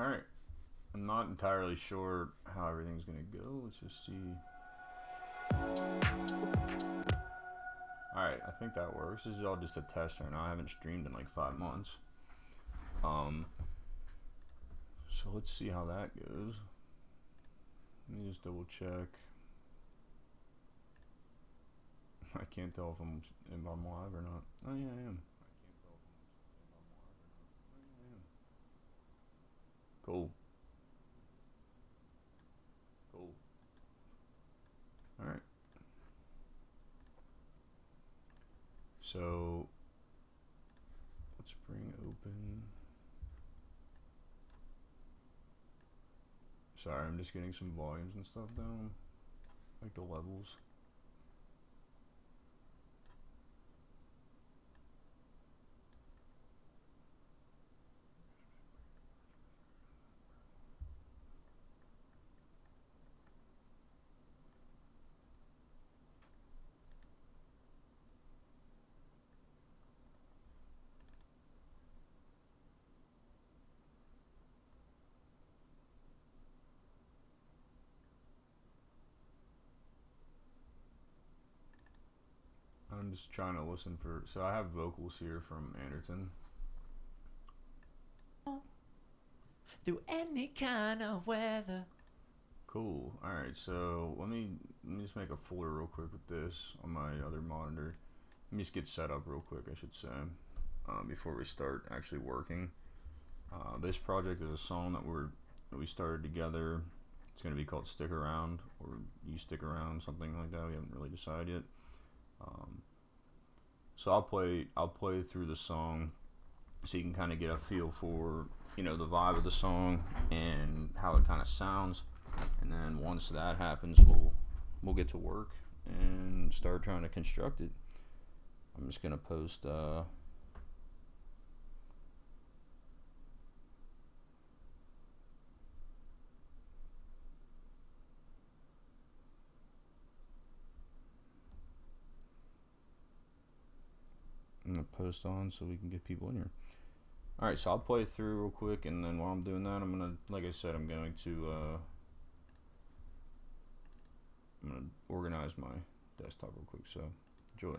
Alright. I'm not entirely sure how everything's gonna go. Let's just see. Alright, I think that works. This is all just a test right now. I haven't streamed in like 5 months. So let's see how that goes. Let me just double check. I can't tell if I'm live or not. Oh yeah, I am. Cool. Cool. Alright. So let's bring open. Sorry, I'm just getting some volumes and stuff down. Like the levels. I'm just trying to listen for, so I have vocals here from Anderton. Through any kind of weather. Cool. Alright, so let me just make a folder real quick with this on my other monitor. Let me just get set up real quick, I should say, before we start actually working. This project is a song that we started together. It's going to be called Stick Around, or You Stick Around, something like that. We haven't really decided yet. So I'll play through the song so you can kind of get a feel for, you know, the vibe of the song and how it kind of sounds. And then once that happens, we'll get to work and start trying to construct it. I'm just gonna post I'm gonna post on so we can get people in here. Alright, so I'll play through real quick, and then while I'm doing that, I'm gonna, like I said, I'm going to organize my desktop real quick, so enjoy.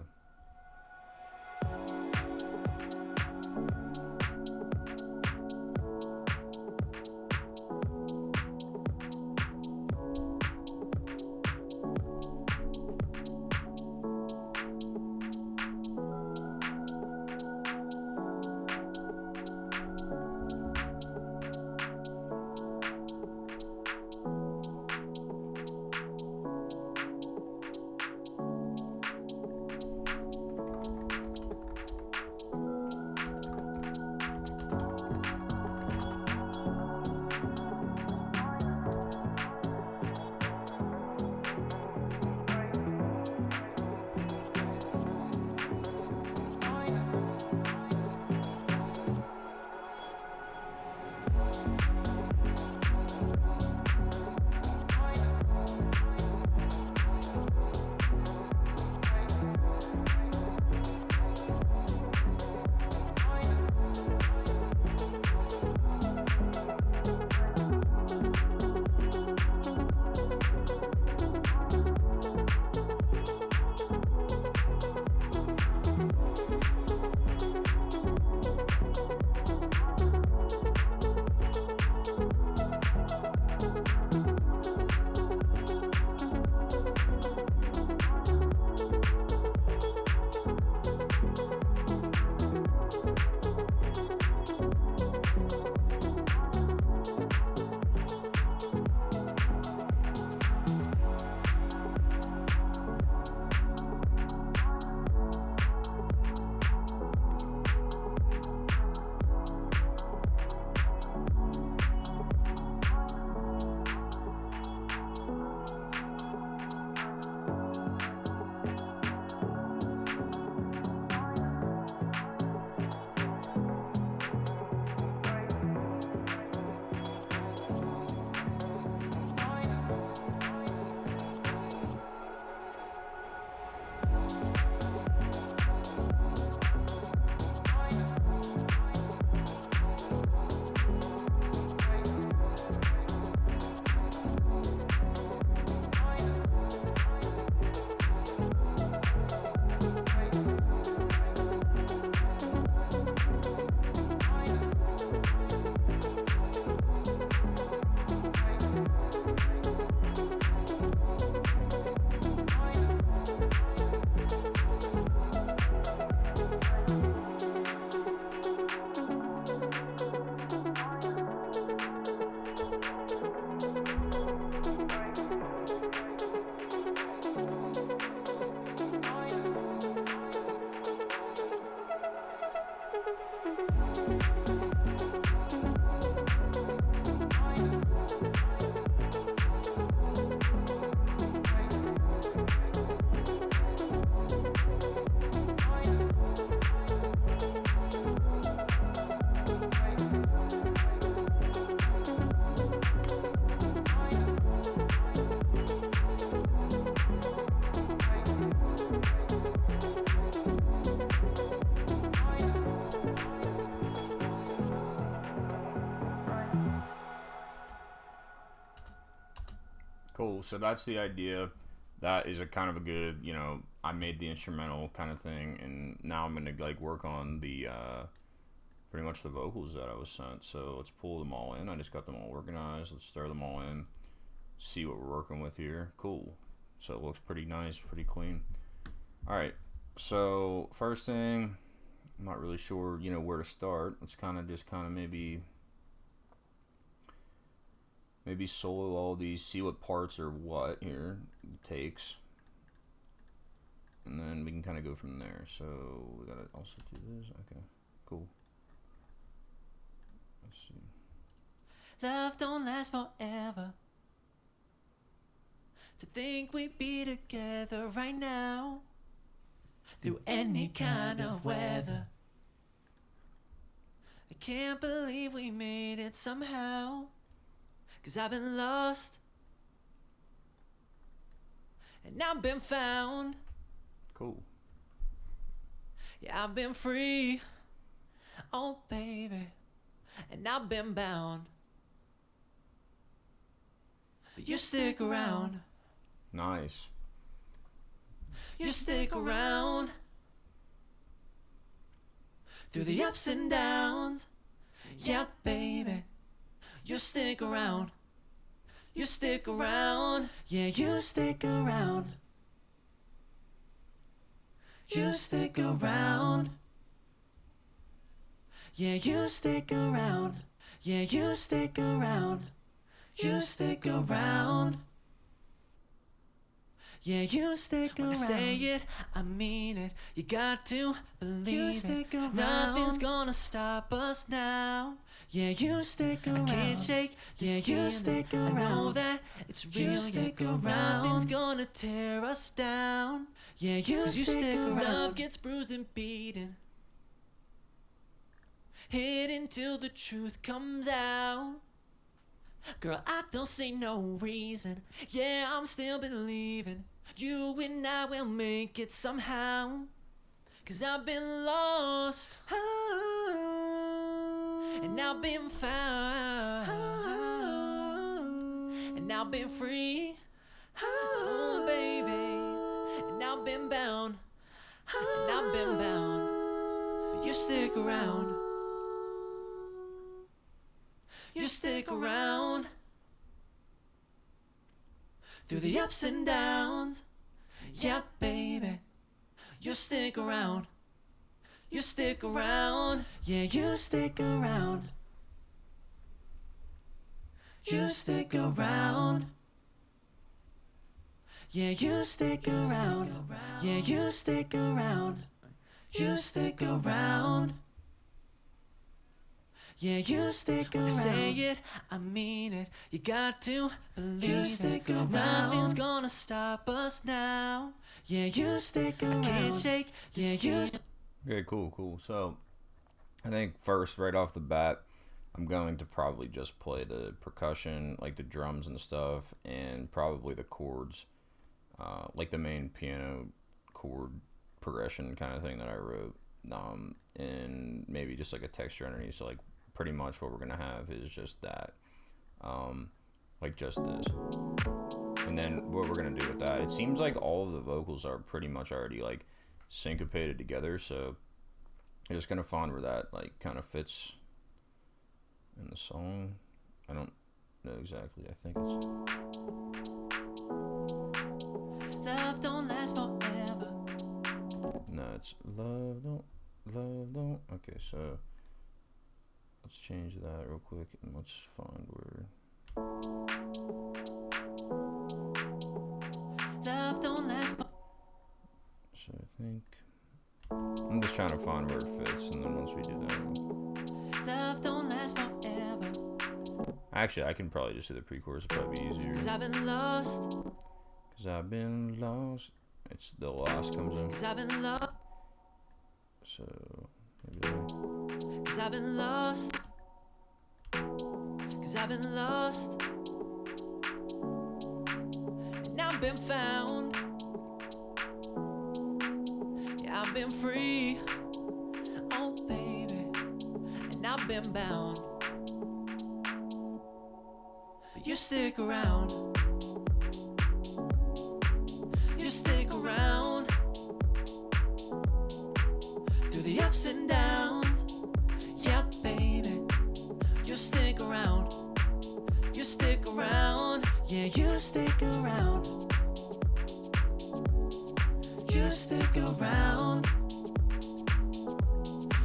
Cool. So that's the idea. That is a kind of a good, you know, I made the instrumental kind of thing, and now I'm gonna like work on the pretty much the vocals that I was sent. So let's pull them all in. I just got them all organized. Let's throw them all in. See what we're working with here. Cool. So it looks pretty nice, pretty clean. All right. So first thing, I'm not really sure, you know, where to start. Let's kind of maybe solo all these, see what parts are what here, takes, and then we can kind of go from there. So we gotta also do this. Okay, cool. Let's see. Love don't last forever. To think we'd be together right now through any kind of weather. I can't believe we made it somehow. 'Cause I've been lost and I've been found. Cool. Yeah, I've been free, oh baby, and I've been bound. But you stick around. Nice. You stick around through the ups and downs. Yeah, baby, you stick around. You stick around. Yeah, you stick around. You stick around. Yeah, you stick around. Yeah, you stick around. You stick around. Yeah, you stick around. When I say it, I mean it. You got to believe you stick it. Around. Nothing's gonna stop us now. Yeah, you stick around. I can't shake. Yeah, you stick around. I know that it's real. You stick around. Nothing's gonna tear us down. Yeah, you stick around. Love gets bruised and beaten, hidden till the truth comes out. Girl, I don't see no reason. Yeah, I'm still believing you and I will make it somehow. 'Cause I've been lost, and I've been found, and I've been free, oh baby, and I've been bound, and I've been bound. But you stick around. You stick around through the ups and downs. Yeah, baby, you stick around. You stick around. Yeah, you stick around. You stick around. Yeah, you stick around. Yeah, you stick around. You stick around. Yeah, you stick around. When I say it, I mean it. You got to believe you stick around. Nothing's gonna stop us now. Yeah, you stick around. I can't shake. Yeah, you. Okay, cool. So I think first, right off the bat, I'm going to probably just play the percussion, like the drums and stuff, and probably the chords, like the main piano chord progression kind of thing that I wrote, and maybe just like a texture underneath. So like pretty much what we're gonna have is just that, like just this, and then what we're gonna do with that. It seems like all of the vocals are pretty much already like syncopated together, so I'm just gonna find where that like kind of fits in the song. I don't know exactly. I think it's Love don't last forever. no, it's love don't. Okay, so let's change that real quick and let's find where. Love don't last. So I think I'm just trying to find where it fits, and then once we do that, Love don't last forever. actually I can probably just do the pre-chorus. It'll probably be easier. 'Cause I've been lost. Cause I've been lost. It's the lost comes in. 'Cause I've been lost. So maybe. 'Cause I've been lost. 'Cause I've been lost. And I've been found. Yeah, I've been free. Oh, baby. And I've been bound. But you stick around. ups and downs. Yeah, baby, you stick around. You stick around. Yeah, you stick around. You stick around.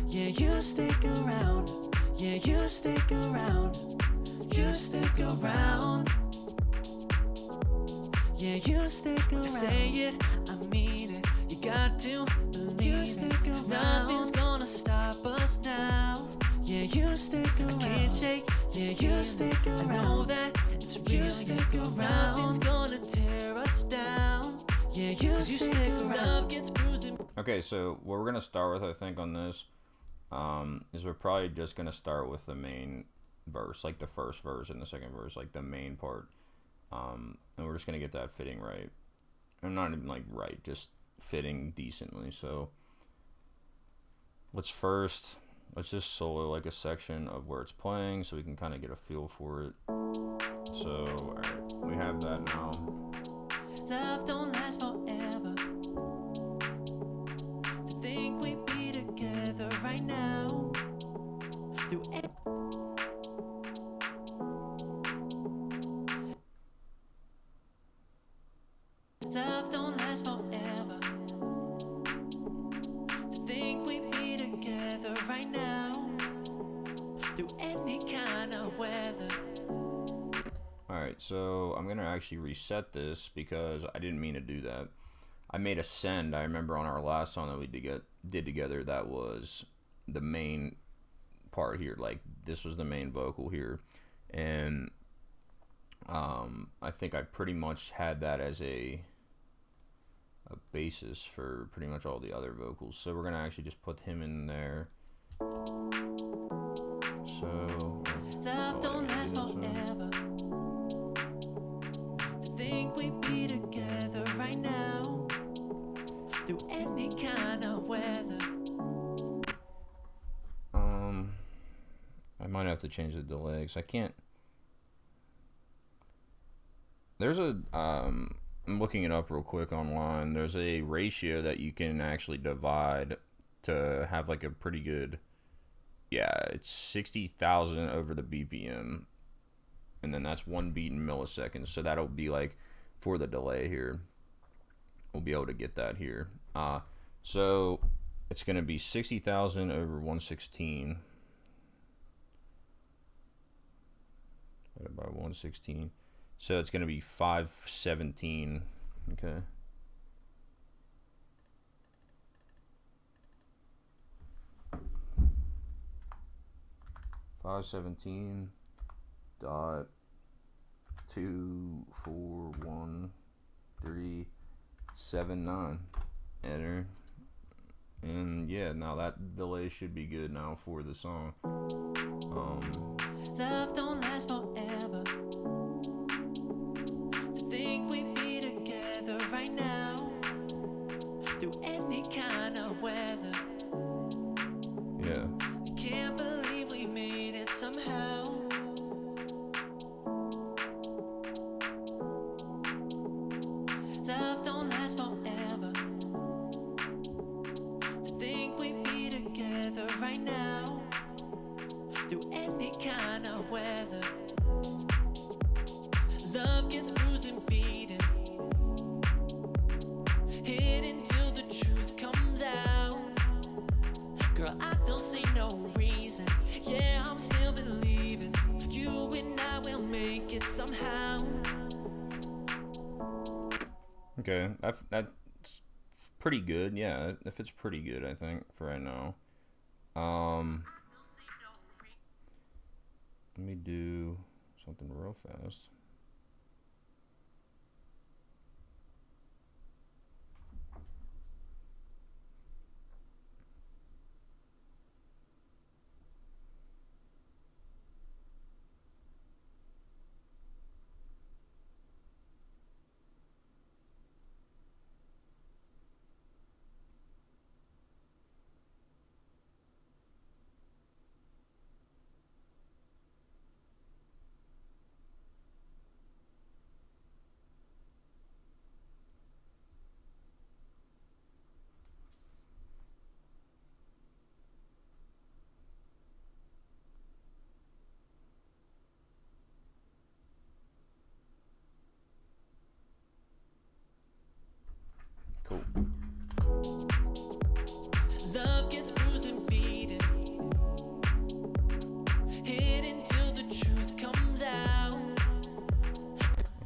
Yeah, you stick around. Yeah, you stick around. You stick around. Yeah, you stick around. I say it, I mean it. You got to believe it. Nothing's gonna stop us now. Yeah, you stick around. I can't shake. Yeah, you stick around. I know that it's real. You stick around. Nothing's gonna tear us down. Yeah, you stick around. Love gets bruised and... Okay, so what we're gonna start with, I think, on this, is we're probably just gonna start with the main verse, like the first verse and the second verse, like the main part, and we're just gonna get that fitting right. I'm not even like right, just fitting decently. So let's just solo like a section of where it's playing, so we can kind of get a feel for it. So alright, we have that now. Love don't last forever. To think we'd be together right now. Through love don't last forever. To think we'd be together right now. Through any kind of weather. Alright, so I'm gonna actually reset this because I didn't mean to do that. I made a send. I remember on our last song that we did together, that was the main part here. Like, this was the main vocal here. And I think I pretty much had that as a basis for pretty much all the other vocals. So we're gonna actually just put him in there. So love don't last forever. To think we'd be together right now. Through any kind of weather. I might have to change the delay because I can't. There's a I'm looking it up real quick online. There's a ratio that you can actually divide to have like a pretty good. Yeah, it's 60,000 over the BPM, and then that's 1 beat in milliseconds. So that'll be like for the delay here. We'll be able to get that here. So it's gonna be 60,000 over 116. By 116, so it's going to be 517. Okay, .241.379. Enter. And yeah, now that delay should be good now for the song. Love don't last forever. To think we'd be together right now. Through any kind of weather. Yeah. I can't believe we made it somehow. Love don't last forever. To think we'd be together right now. Through any kind of weather. Love gets bruised and beaten. Hidden till the truth comes out. Girl, I don't see no reason. Yeah, I'm still believing. You and I will make it somehow. Okay, that's pretty good. Yeah, if it's pretty good, I think for right now. Let me do something real fast.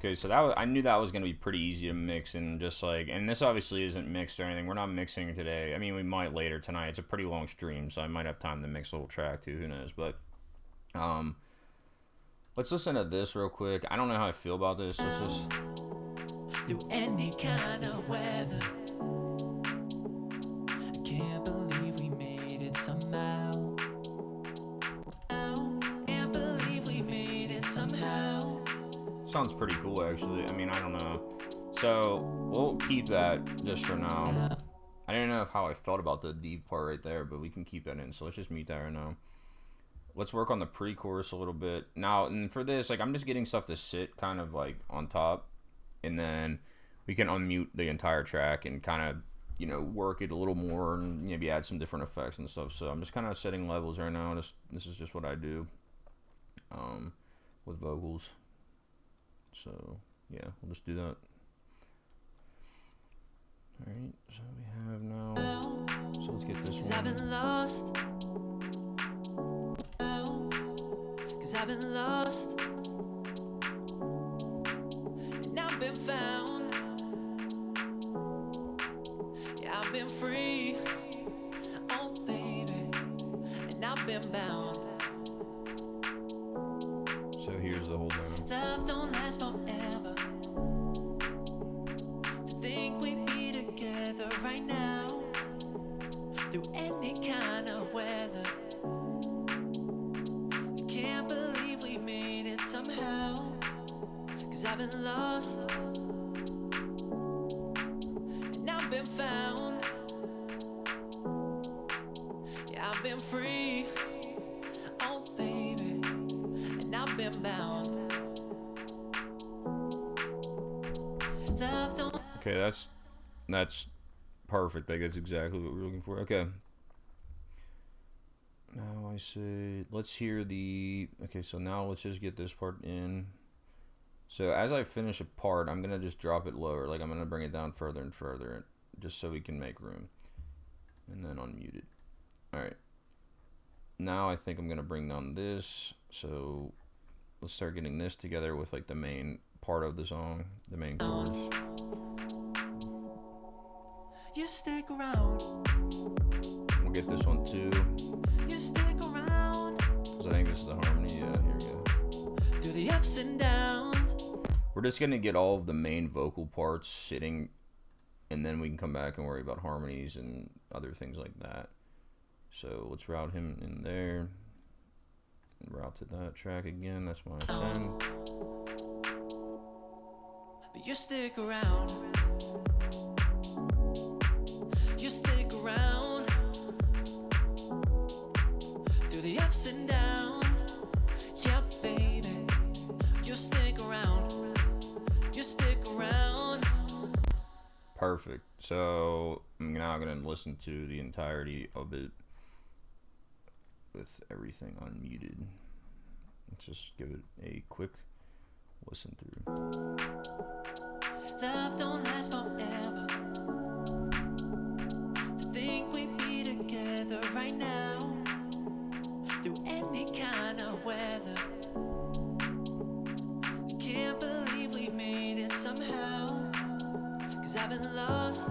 Okay, so I knew that was gonna be pretty easy to mix and just like, and this obviously isn't mixed or anything. We're not mixing today. I mean, we might later tonight. It's a pretty long stream, so I might have time to mix a little track too. Who knows? But let's listen to this real quick. I don't know how I feel about this. Let's just through any kind of weather. I can't believe we made it somehow. Can't believe we made it somehow. sounds pretty cool, actually. I mean, I don't know. So we'll keep that just for now. I didn't know how I felt about the D part right there, but we can keep that in. So let's just mute that right now. Let's work on the pre-chorus a little bit. Now, and for this, like, I'm just getting stuff to sit kind of like on top, and then we can unmute the entire track and kind of, you know, work it a little more and maybe add some different effects and stuff. So I'm just kind of setting levels right now. This is just what I do with vocals. So yeah, we'll just do that. Alright, so we have now, so let's get this one. 'Cause I've been lost. 'Cause I've been lost. And I've been found. Yeah, I've been free. Oh, baby. And I've been bound. So here's the whole thing. Love don't last forever. To think we'd be together right now, through any kind of weather. I can't believe we made it somehow. 'Cause I've been lost. And I've been found. Yeah, I've been free. Oh, baby. And I've been bound. Love don't. Okay, that's perfect. Like, that's exactly what we're looking for. Okay. Now I say, let's hear the, okay, so now let's just get this part in. So as I finish a part, I'm going to just drop it lower. Like, I'm going to bring it down further and further, just so we can make room. And then unmute it. Alright. Now I think I'm going to bring down this. So let's start getting this together with, like, the main part of the song, the main chorus. You stick around. We'll get this one too. You stick around. So I think this is the harmony. Yeah, here we go. Through the ups and downs. We're just gonna get all of the main vocal parts sitting, and then we can come back and worry about harmonies and other things like that. So let's route him in there. And route to that track again. That's my send. But you stick around. You stick around. Through the ups and downs. Yeah, baby. You stick around. You stick around. Perfect. So I'm now gonna listen to the entirety of it with everything unmuted. Let's just give it a quick listen through. Love don't last forever. To think we'd be together right now, through any kind of weather. I can't believe we made it somehow. 'Cause I've been lost.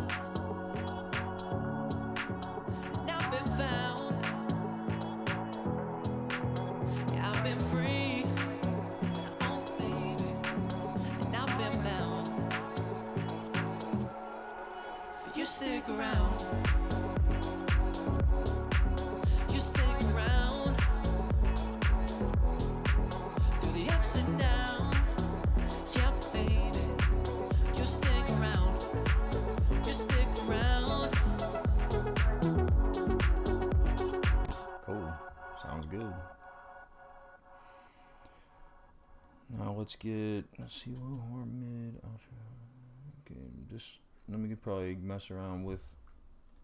And I've been found. Yeah, I've been free. Oh, baby. And I've been bound. But you stick around. You stick around. Through the ups and downs. Yeah, baby. You stick around. You stick around. Cool. Sounds good. Now let's see, low, hard, mid, ultra. Okay, just then we could probably mess around with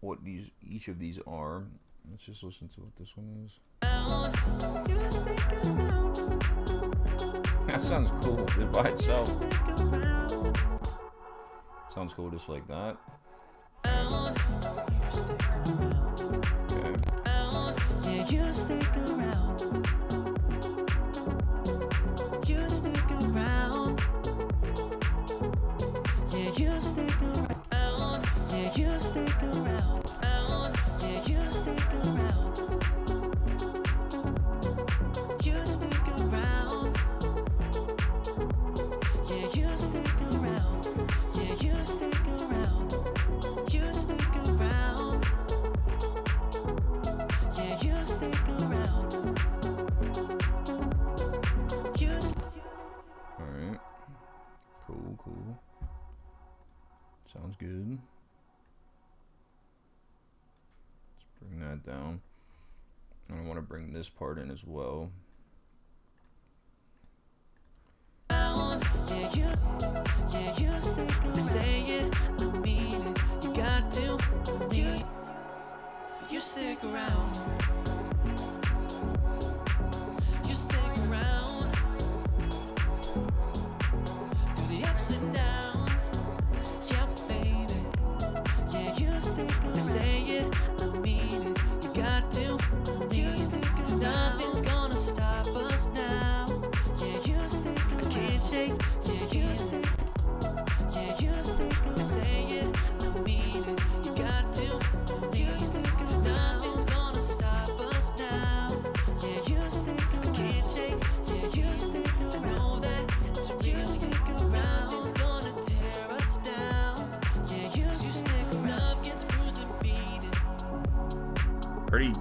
what each of these are. Let's just listen to what this one is. You stick around. That sounds cool just by You itself. stick around. Sounds cool just like that. You stick around. Okay. Yeah, you stick around. You stick around. Sounds good. Let's bring that down. And I want to bring this part in as well. Say it, I mean it. You got to believe. You stick around. You stick around through the ups and downs. Yeah, baby. Yeah, you stick around. Say it, I mean it. You got to believe. Nothing's gonna stop us now. Yeah, you stick around. I can't shake. Yeah, you stick. Yeah, you stick around. Say it, I mean it. You got to believe. Nothing's gonna stop us now. Yeah, you stick around. I can't shake. Yeah, you stick around. I know that it's real. Stick around. Nothing's gonna tear us down. Yeah, you stick around. Love gets bruised and beaten. Pretty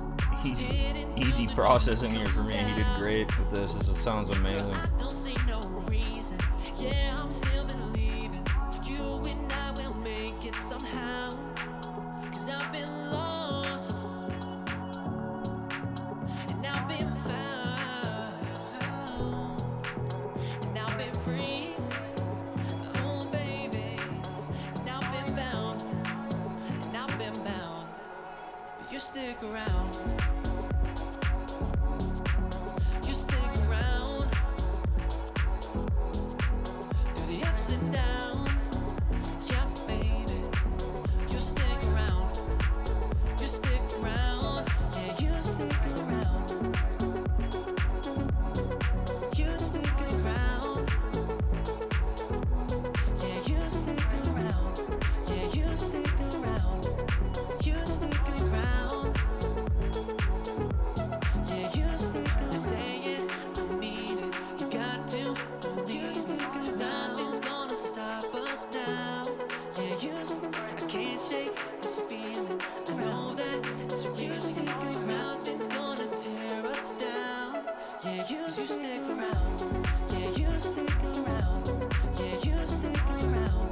easy processing here for me. He did great with this. This sounds amazing. I don't see no reason. Yeah, I'm still believing. You and I will make it somehow. 'Cause I've been lost. And I've been found. And I've been free. Oh, baby. And I've been bound. And I've been bound. But you stick around. You stick around through the ups and downs. Yeah, baby. You stick around. You stick around. Yeah, you stick around. You stick around. Yeah, you stick around. Yeah, you stick around. You stick around. Yeah, you stick around. Say it, I mean it. You got to believe. Nothing's gonna stop us now. Yeah, you stick around. I can't shake this feeling. I know that it's real. Nothing's gonna tear us down. Yeah, you stick around. Yeah, you stick around. Yeah, you stick around.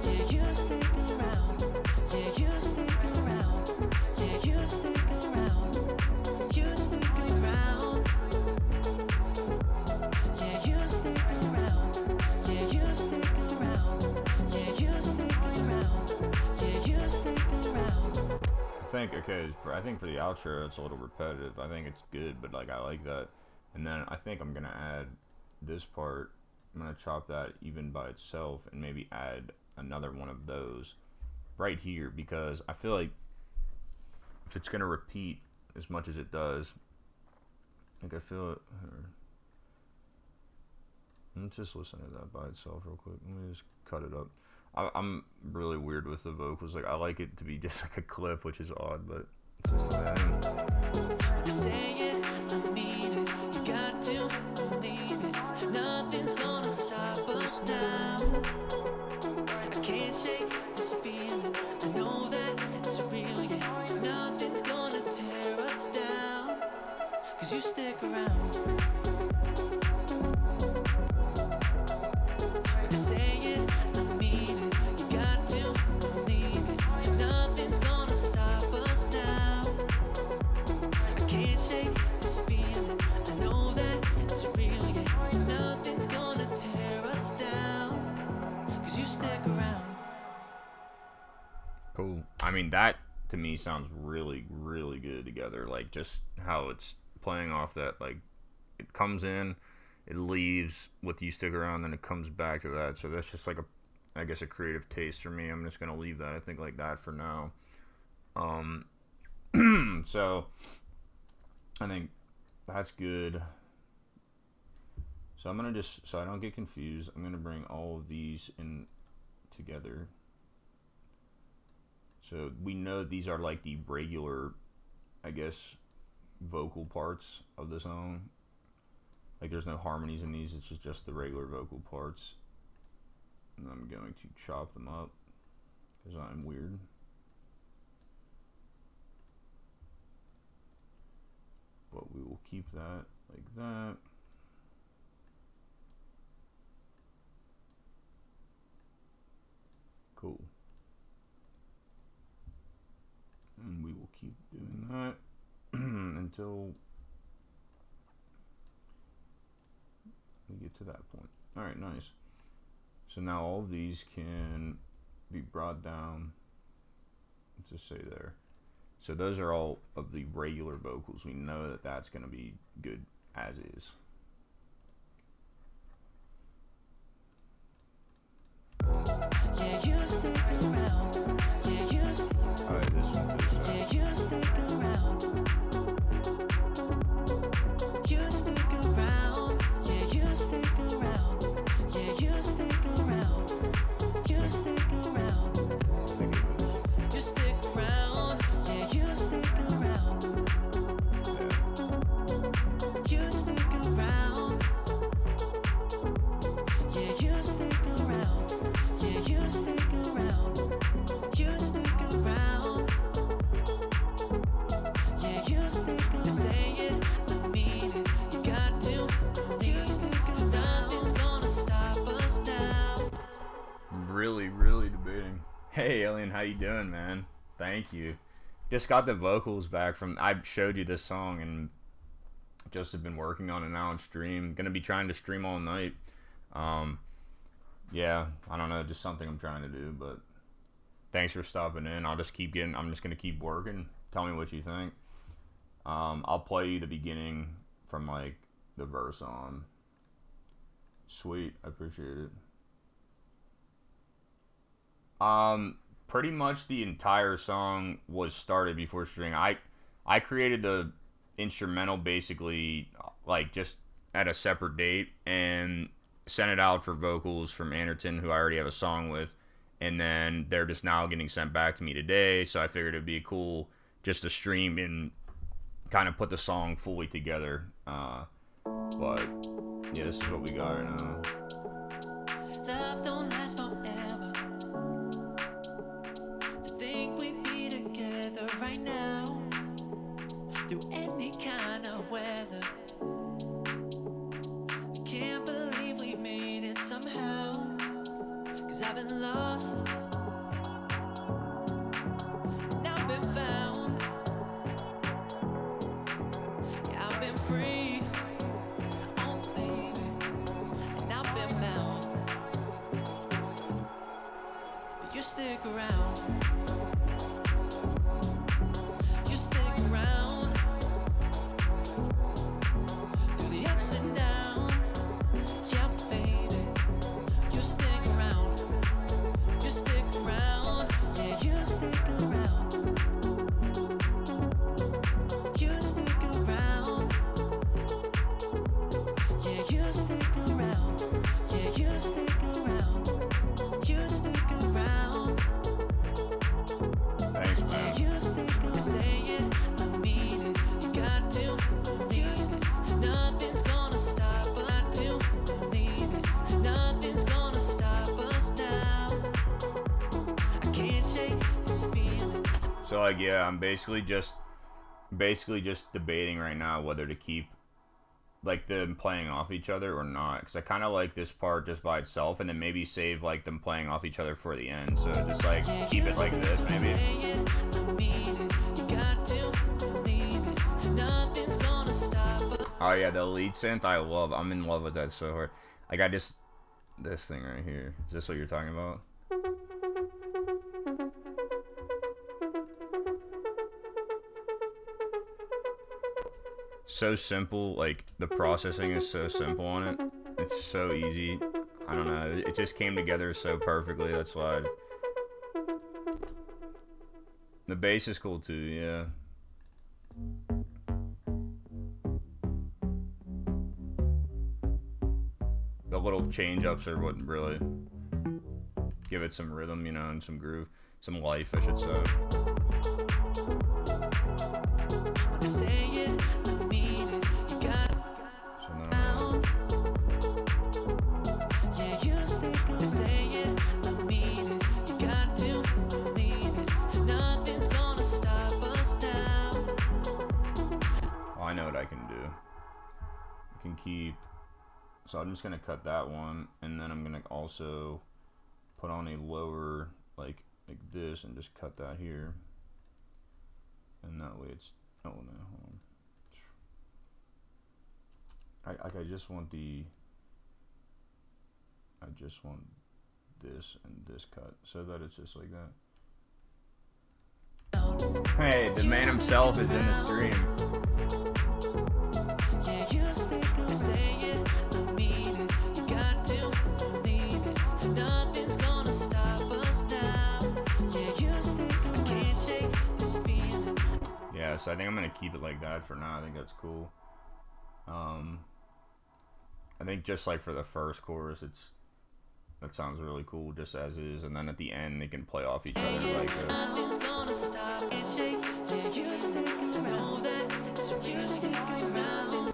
Yeah, you stick around. Yeah, you stick around. Yeah, you stick around. You stick around. Yeah, you stick around. Yeah, you stick around. Yeah, you stick around. Yeah, you stick around. I think for the outro it's a little repetitive. I think it's good, but like I like that. And then I think I'm gonna add this part. I'm gonna chop that even by itself and maybe add another one of those right here, because I feel like if it's gonna repeat as much as it does, like I feel it. Let's just listen to that by itself real quick. Let me just cut it up. I'm really weird with the vocals. Like I like it to be just like a clip, which is odd, but it's just the When I say it, I mean it. You got to believe it. Nothing's gonna stop us now. I can't shake this feeling. I know that it's real. Yeah, nothing's gonna tear us down. 'Cause you stick around. When I say it, I mean it. You got to believe it. Nothing's gonna stop us now. I can't shake this feeling. I know that it's real. Yeah, nothing's gonna tear us down. 'Cause you stick around. cool. I mean, that to me sounds really, really good together. Like just how it's playing off that, like it comes in, it leaves with you stick around, then it comes back to that. So that's just like I guess a creative taste for me. I'm just gonna leave that, I think, like that for now. So I think that's good. So I'm gonna just, so I don't get confused, I'm gonna bring all of these in together. So we know these are like the regular, I guess, vocal parts of the song. Like there's no harmonies in these, it's just the regular vocal parts. And I'm going to chop them up because I'm weird. But we will keep that like that. Cool. keep doing that until we get to that point. Alright, nice. So now all of these can be brought down. Let's just say there. So those are all of the regular vocals. We know that that's going to be good as is. Yeah, you stick around. Yeah, you stick around. Alright, this one too. Yeah, you stick around. You stick around. Yeah, you stick around. Yeah, you stick around. You stick around. You stick around. Yeah, you stick around. You stick around. Yeah, you stick around. Yeah, you stick around. You stick around. Yeah, you stick around. Say it, I mean it. You got to believe it. Nothing's gonna stop us now. Really debating. Hey Alien, how you doing, man? Thank you. Just got the vocals back from, I showed you this song and just have been working on it now on stream. Gonna be trying to stream all night. Yeah, I don't know, just something I'm trying to do, but thanks for stopping in. I'm just gonna keep working. Tell me what you think. I'll play you the beginning from like the verse on. Sweet, I appreciate it. Pretty much the entire song was started before streaming. I created the instrumental basically like just at a separate date and sent it out for vocals from Anderton, who I already have a song with, and then they're just now getting sent back to me today, so I figured it'd be cool just to stream and kind of put the song fully together. But yeah, this is what we got right now. Love don't last forever. To think we'd be together right now through any kind of weather. I can't believe we made it somehow. 'Cause I've been lost and I've been found. Yeah, I've been free. Oh baby, and I've been bound. But you stick around. You stick around through the ups and downs. Yeah, baby, you stick around. You stick around. Yeah, you stick around. You stick around. Yeah, you stick around. Yeah, you stick around. You stick around. Thanks, Yeah, man. you stick around. Say it, I mean it. You got to believe it. Nothing's gonna stop us. Got to believe it. Nothing's gonna stop us now. I can't shake this feeling. So like, yeah, I'm basically just debating right now whether to keep like them playing off each other or not, because I kind of like this part just by itself, and then maybe save like them playing off each other for the end. So just like keep it like this, maybe. Say it, I mean it. You got to believe it. Nothing's gonna stop us. Oh yeah, the lead synth, I'm in love with that so hard. Like this thing right here. Is this what you're talking about? So simple, like the processing is so simple on it. It's so easy. I don't know, it just came together so perfectly, that's why. The bass is cool too, yeah. The little change ups are what really give it some rhythm, you know, and some groove, some life, I should say. When I say it, I mean it. You got So now, yeah, you stick around. Say it, I mean it. You got to believe it. Nothing's gonna stop us now. oh, I know what I can do. I can keep. So I'm just gonna cut that one, and then I'm gonna also put on a lower like this, and just cut that here. and that way it's, oh no, hold on. I just want this and this cut so that it's just like that. Hey, the man himself is in the stream. Yeah, you stick around. Say it, I mean it. You got to believe it. Nothing's gonna stop us now. Yeah, you stick around. I can't shake this feeling. Yeah, so I think I'm gonna keep it like that for now. I think that's cool. I think just like for the first chorus, that sounds really cool just as is, and then at the end they can play off each other like Nothing's gonna stop and shake. Yeah, you stick around. Know that it's you stick around.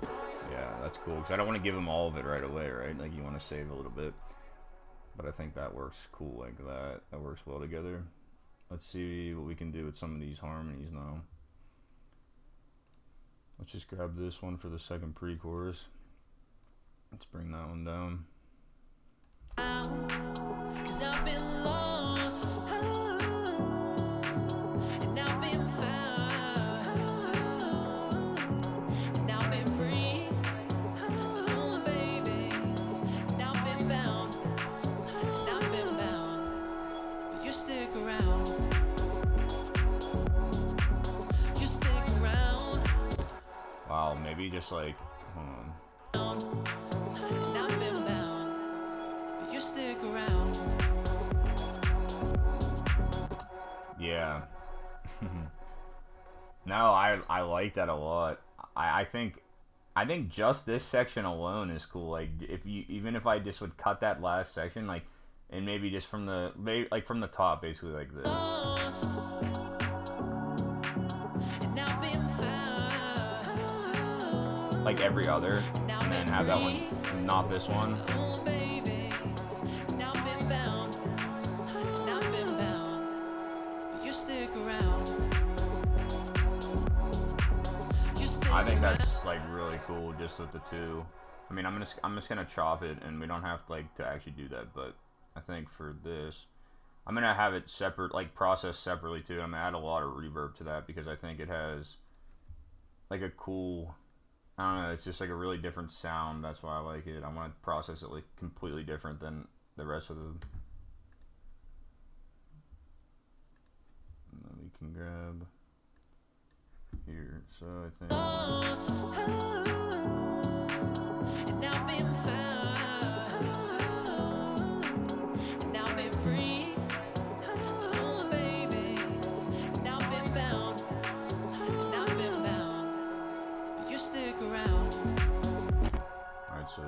yeah, that's cool because I don't want to give them all of it right away, right? Like you want to save a little bit, but I think that works cool like that. That works well together. Let's see what we can do with some of these harmonies now. Let's just grab this one for the second pre-chorus. Let's bring that one down. 'Cause I've been lost, and I've been found, and I've been free, oh baby, and I've been bound, but you stick around, you stick around. Wow, maybe just like, hold on. And I've been bound, but you stick around. Yeah. No, I like that a lot. I think just this section alone is cool. Like even if I just would cut that last section, like, and maybe just from the top, basically like this. Lost, and I've been found. Like every other, and then have that one, not this one. Oh baby, and I've been bound, but you stick around. You stick I think around. that's like really cool just with the two. I mean, I'm just gonna chop it, and we don't have like to actually do that, but I think for this, I'm gonna have it separate, like processed separately too. I'm gonna add a lot of reverb to that because I think it has like a cool, I don't know, it's just like a really different sound. That's why I like it. I want to process it like completely different than the rest of them. And then we can grab here. So I think. Lost, and I've been found, and I've been free, oh baby, and I've been bound, but you stick around. Alright, so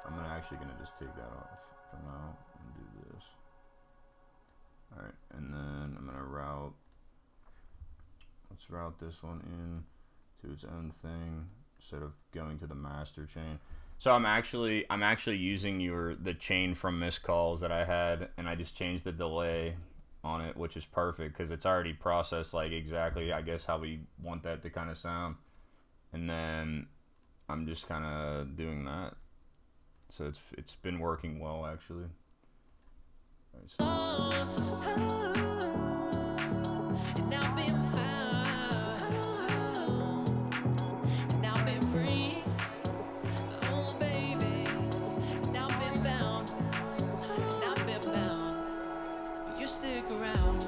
I'm actually gonna just take that off for now and do this. Alright, and then I'm gonna let's route this one in to its own thing instead of going to the master chain. So I'm actually using the chain from missed calls that I had, and I just changed the delay on it, which is perfect because it's already processed like exactly, I guess, how we want that to kind of sound. And then I'm just kind of doing that. So it's been working well actually. Right, so Lost, and I've been found, and I've been free, oh baby, and I've been bound, but you stick around.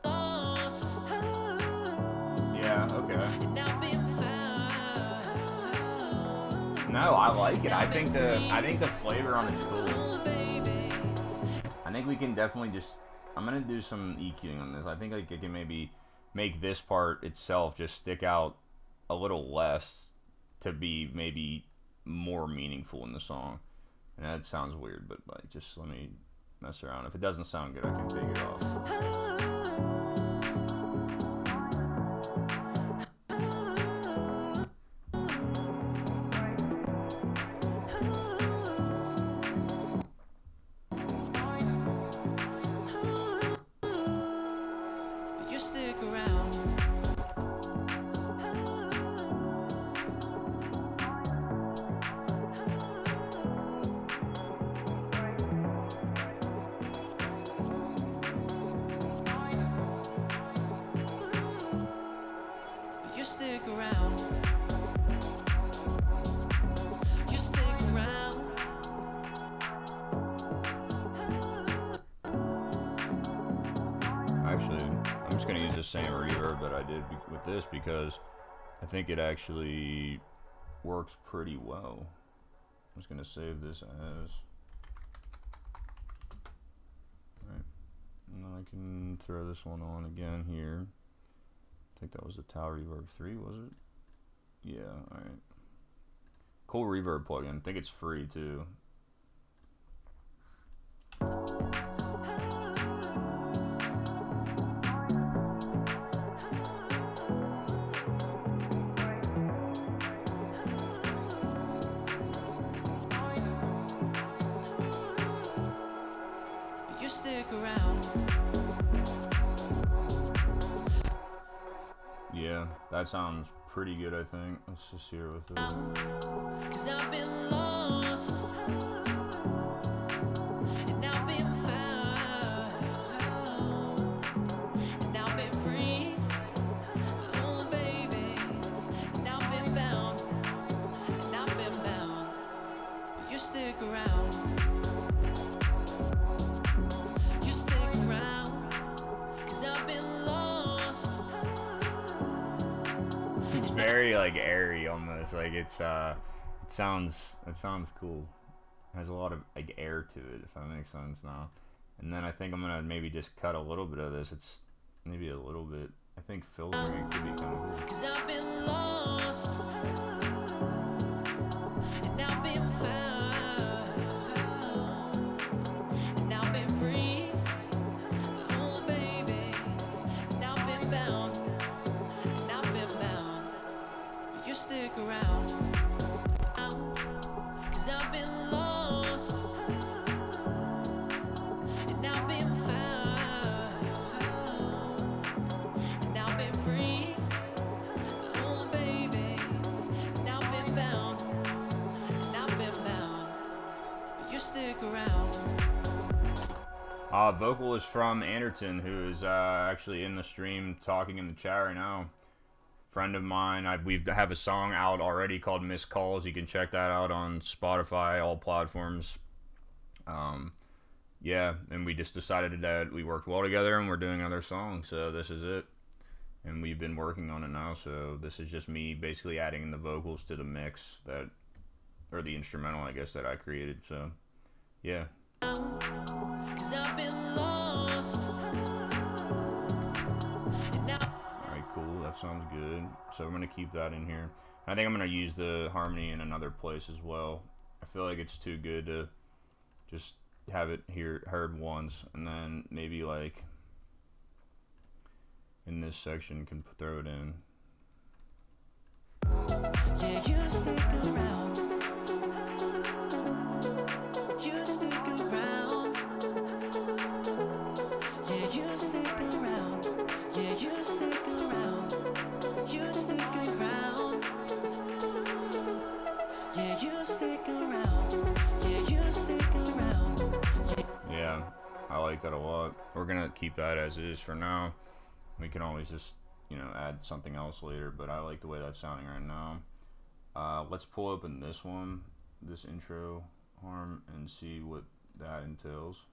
Lost, yeah, okay. and I've been found, No, I like it. I think the flavor on it's cool. oh baby, I think we can definitely just, I'm gonna do some EQing on this. I think like I can maybe make this part itself just stick out a little less to be maybe more meaningful in the song. And that sounds weird, but like just let me mess around. If it doesn't sound good, I can take it off. but you stick around. around. You stick around. Actually, I'm just gonna use the same reverb that I did with this because I think it actually works pretty well. I'm just gonna save this as. Right. And then I can throw this one on again here. I think that was the Tau Reverb 3, was it? Yeah, alright. Cool reverb plugin. I think it's free too. You stick around. Yeah, that sounds pretty good, I think. Let's just hear it with it. 'Cause I've been lost and I've been found and I've been free, oh baby, and I've been bound and I've been bound, but you stick around. You stick around 'cause I've been lost. It's very like airy almost, like it sounds cool. It has a lot of like air to it, if that makes sense now. And then I think I'm gonna maybe just cut a little bit of this. It's maybe a little bit. I think filtering could be kind of cool. 'Cause I've been lost and I've been found and I've been free, oh baby, and I've been bound and I've been bound, but you stick around. 'Cause I've been lost and I've been found and I've been free, oh baby, and I've been bound and I've been bound, but you stick around. Vocal is from Anderton, who is actually in the stream talking in the chat right now. Friend of mine. We have a song out already called Missed Calls. You can check that out on Spotify, all platforms. Yeah, and we just decided that we worked well together and we're doing another song, so this is it. And we've been working on it now, so this is just me basically adding the vocals to the mix that, or the instrumental, I guess, that I created, so yeah. 'Cause I've been lost and Alright, cool, that sounds good. So I'm going to keep that in here. I think I'm going to use the harmony in another place as well. I feel like it's too good to just have it heard once, and then maybe like in this section can throw it in. yeah, you stick around. You stick around. Yeah, you stick around. Yeah, you stick around. You stick around. Yeah, you stick around. Yeah, you stick around. Yeah, I like that a lot. We're gonna keep that as is for now. We can always just, you know, add something else later, but I like the way that's sounding right now. Let's pull open this one, this intro harm, and see what that entails.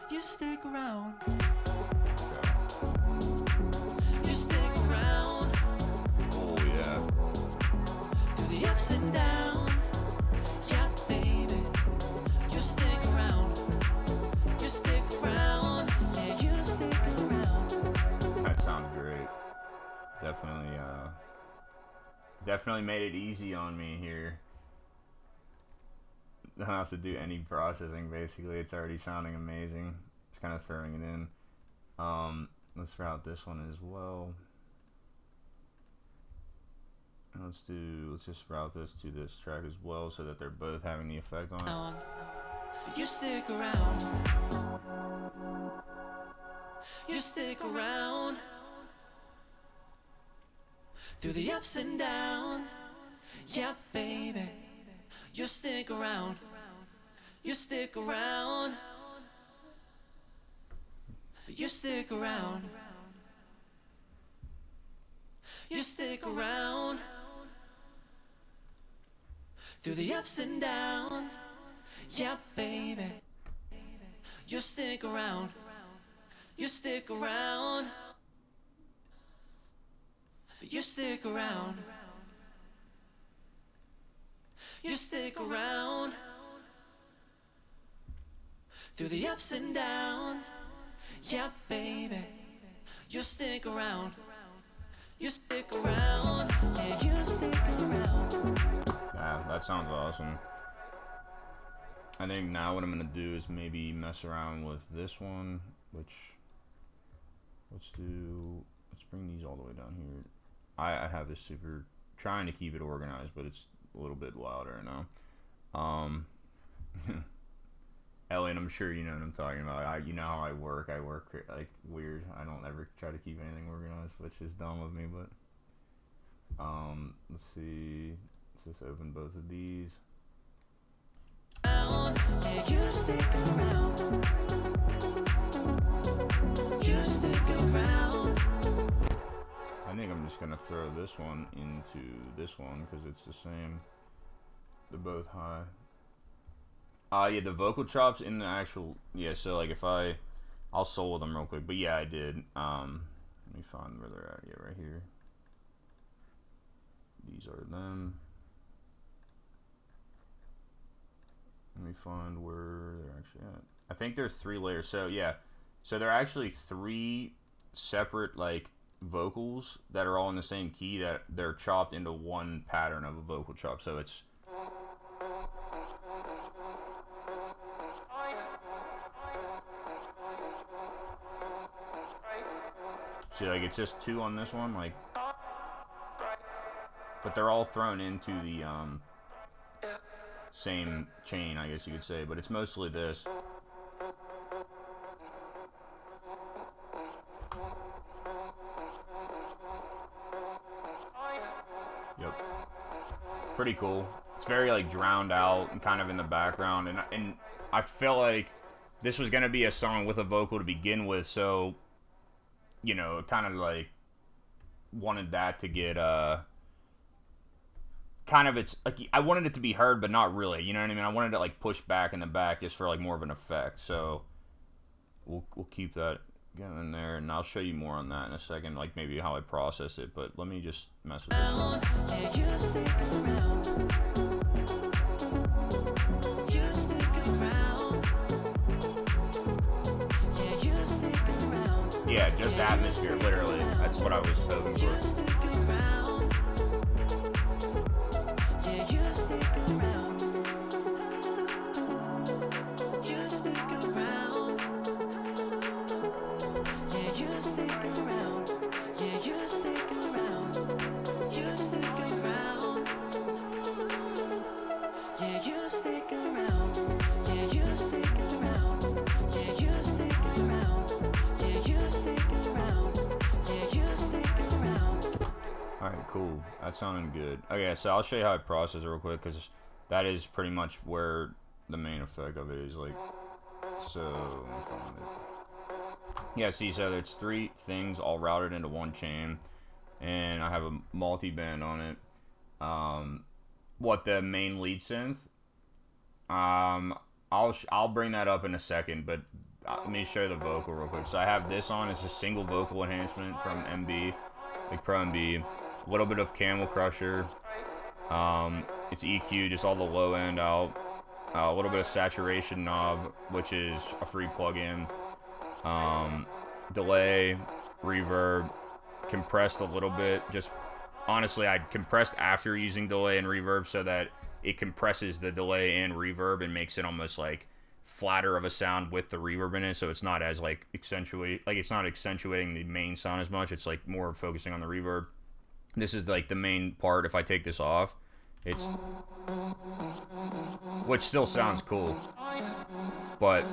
You stick around. Okay. You stick around. Oh yeah. Through the ups and downs. Yeah, baby. You stick around. You stick around. Yeah, you stick around. That sounds great. Definitely made it easy on me here. Don't have to do any processing, basically. It's already sounding amazing. It's kind of throwing it in. Let's route this one as well. And let's just route this to this track as well, so that they're both having the effect on it. You stick around. You stick around. Through the ups and downs. Yeah, baby. You stick around. You stick around. You stick around. You stick around through the ups and downs. Yeah, baby. You stick around. You stick around. You stick around. You stick around through the ups and downs. Yeah, baby. You stick around. You stick around. Yeah, you stick around. Yeah, that sounds awesome. I think now what I'm gonna do is maybe mess around with this one, which let's bring these all the way down here. I have this super, trying to keep it organized, but it's a little bit wild right now. Elliot, I'm sure you know what I'm talking about. You know how I work. I work like weird. I don't ever try to keep anything organized, which is dumb of me. But let's see. Let's just open both of these. Yeah, you stick around. You stick around. I think I'm just gonna throw this one into this one because it's the same. They're both high. Yeah, the vocal chops in the actual, yeah, so like if I'll solo them real quick, but yeah, I did. Let me find where they're at. Yeah, right here. These are them. Let me find where they're actually at. I think they're 3 layers. So yeah, so they're actually 3 separate like vocals that are all in the same key that they're chopped into one pattern of a vocal chop. So it's see, like it's just 2 on this one, like, but they're all thrown into the same chain, I guess you could say, but it's mostly this. Yep. Pretty cool. It's very like drowned out and kind of in the background, and I feel like this was gonna be a song with a vocal to begin with, so you know, kind of like wanted that to get kind of, it's like I wanted it to be heard, but not really. You know what I mean? I wanted it like pushed back in the back just for like more of an effect. So we'll keep that in there, and I'll show you more on that in a second, like maybe how I process it. But let me just mess with it. Yeah, you stick around. You stick around. Yeah, you stick around. Yeah, just atmosphere, literally. That's what I was hoping You for. stick around. Yeah, you stick around. You stick around. Yeah, you stick around. Yeah, you stick around. You stick around. Yeah, you stick around. Yeah, you stick around. Yeah, you stick around. Yeah, you stick around. Yeah, you stick around. Alright, cool. That sounded good. Okay, so I'll show you how I process it real quick, because that is pretty much where the main effect of it is. Like, so let me find it. Yeah, see, so it's 3 things all routed into one chain, and I have a multi-band on it. What the main lead synth? I'll bring that up in a second, but let me show you the vocal real quick. So I have this on. It's a single vocal enhancement from MB, like Pro MB. A little bit of Camel Crusher. It's EQ, just all the low end out. A little bit of saturation knob, which is a free plugin. Delay, reverb, compressed a little bit. Just honestly, I compressed after using delay and reverb so that it compresses the delay and reverb and makes it almost like flatter of a sound with the reverb in it, so it's not as like it's not accentuating the main sound as much. It's like more focusing on the reverb. This is like the main part. If I take this off, it's, which still sounds cool, but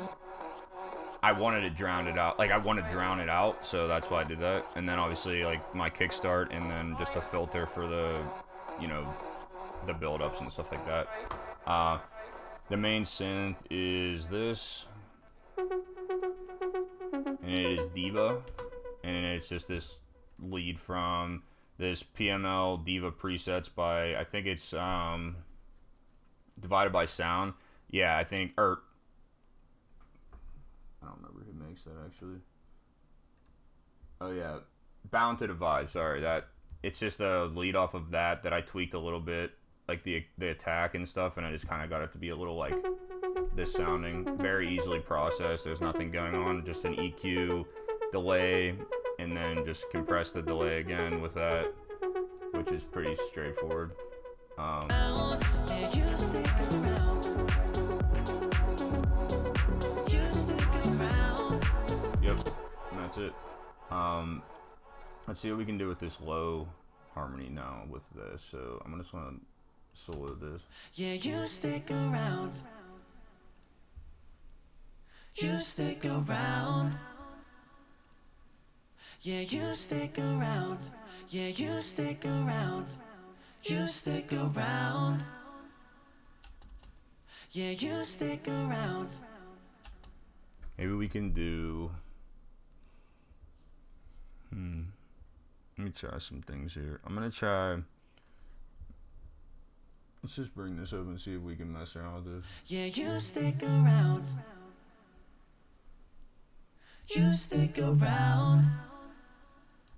I wanted to drown it out. Like, I want to drown it out, so that's why I did that. And then obviously like my kickstart, and then just a filter for the, you know, the build-ups and stuff like that. The main synth is this, and it is Diva, and it's just this lead from this PML Diva presets by, I think it's divided by sound. Yeah, I think, or I don't remember who makes that actually. Oh yeah, Bound to Divide. Sorry, that it's just a lead off of that I tweaked a little bit, like the attack and stuff, and I just kind of got it to be a little like this sounding, very easily processed. There's nothing going on, just an EQ, delay, and then just compress the delay again with that, which is pretty straightforward. Yep, and that's it. Let's see what we can do with this low harmony now with this. So I'm just gonna solo this. Yeah, you stick around. You stick around. Yeah, you stick around. Yeah, you stick around. You stick around. Yeah, you stick around. Maybe we can do. Let me try some things here. I'm gonna try. Let's just bring this up and see if we can mess around with this. Yeah, you stick around. You stick around.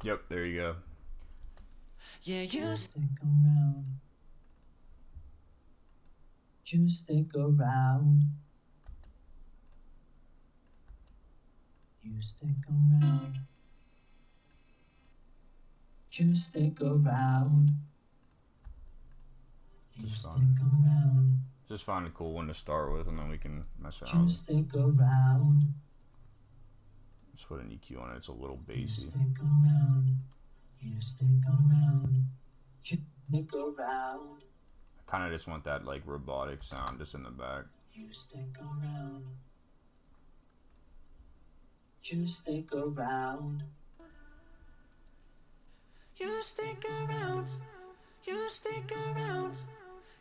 Yep, there you go. Yeah, you stick around. You stick around. You stick around. You stick around. You stick around. Just find a cool one to start with, and then we can mess around. You stick around. Just put an EQ on it. It's a little bassy. You stick around. You stick around. You stick around. I kind of just want that like robotic sound just in the back. You stick around. You stick around. You stick around. You stick around.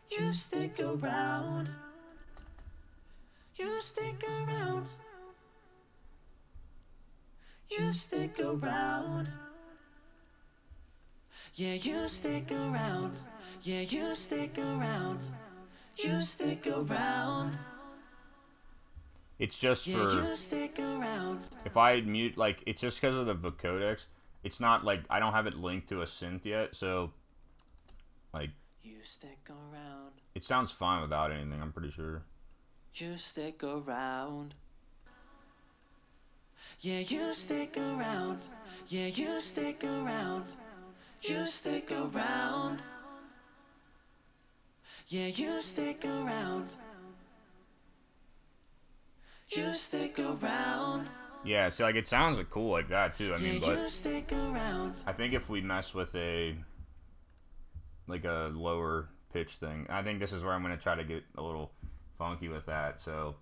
You stick around. You stick around. You stick around. Yeah, you stick around. Yeah, you stick around. You stick around. It's just Yeah, for you stick around. if I mute, like, it's just because of the vocodecs. It's not like I don't have it linked to a synth yet, so like You stick around. it sounds fine without anything. I'm pretty sure. You stick around. Yeah, you stick around. Yeah, you stick around. You stick around. Yeah, you stick around. You stick around. Yeah, see, like it sounds cool like that too. I Yeah, mean, you but stick around. I think if we mess with a like a lower pitch thing, I think this is where I'm gonna try to get a little funky with that. So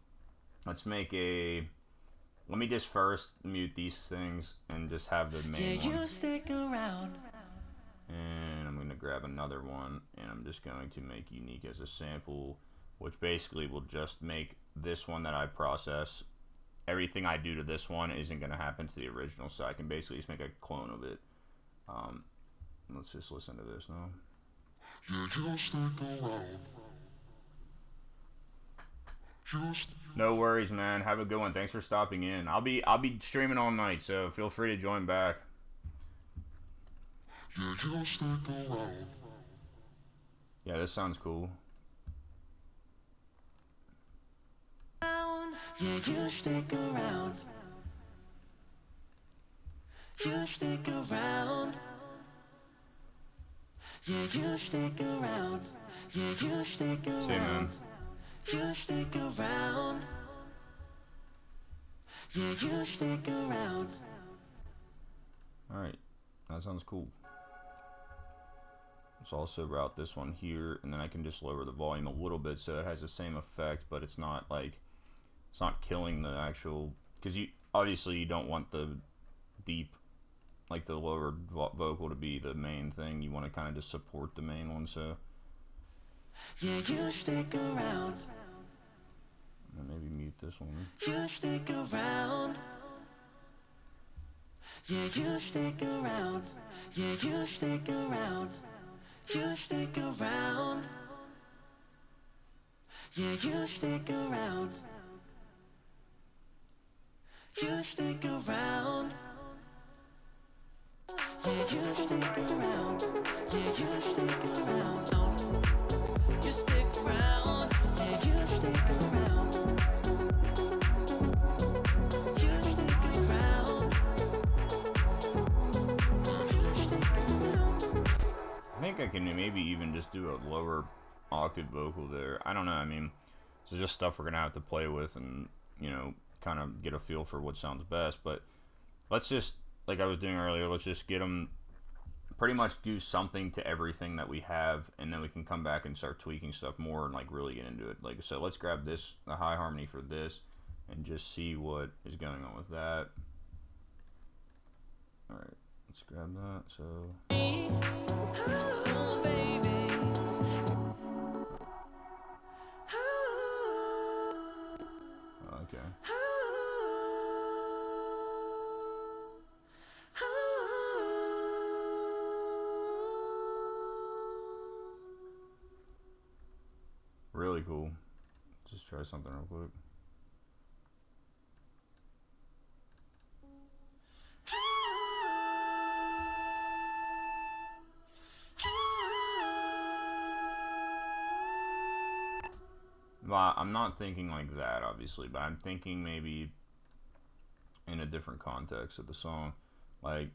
let's make a. Let me just first mute these things and just have the main Yeah, one. you stick around. And I'm going to grab another one, and I'm just going to make unique as a sample, which basically will just make this one that I process. Everything I do to this one isn't going to happen to the original, so I can basically just make a clone of it. Let's just listen to this now. No worries, man. Have a good one. Thanks for stopping in. I'll be streaming all night, so feel free to join back. Yeah, this sounds cool. Yeah, you stick around. You stick around. Yeah, you stick around. Yeah, you stick See you, man. around. You stick around. Yeah, you stick around. Alright, that sounds cool. Let's also route this one here, and then I can just lower the volume a little bit so it has the same effect, but it's not like, it's not killing the actual, because you obviously you don't want the deep, like the lower vocal to be the main thing. You want to kind of just support the main one, so. Yeah, you stick around. And maybe mute this one. You stick around. Yeah, you stick around. Yeah, you stick around. You stick around. Yeah, you stick around. You stick around. Yeah, you stick around. Yeah, you stick around. You stick around. Yeah, you stick around. You stick around. You stick around. I think I can maybe even just do a lower octave vocal there. I don't know. I mean, it's just stuff we're gonna have to play with and, you know, kind of get a feel for what sounds best. But let's just, like I was doing earlier, let's just get them, pretty much do something to everything that we have, and then we can come back and start tweaking stuff more and like really get into it. Like, so let's grab this, the high harmony for this, and just see what is going on with that. All right, let's grab that. So. Oh, baby. Okay. Really cool. Just try something real quick. Well, I'm not thinking like that, obviously, but I'm thinking maybe in a different context of the song. Like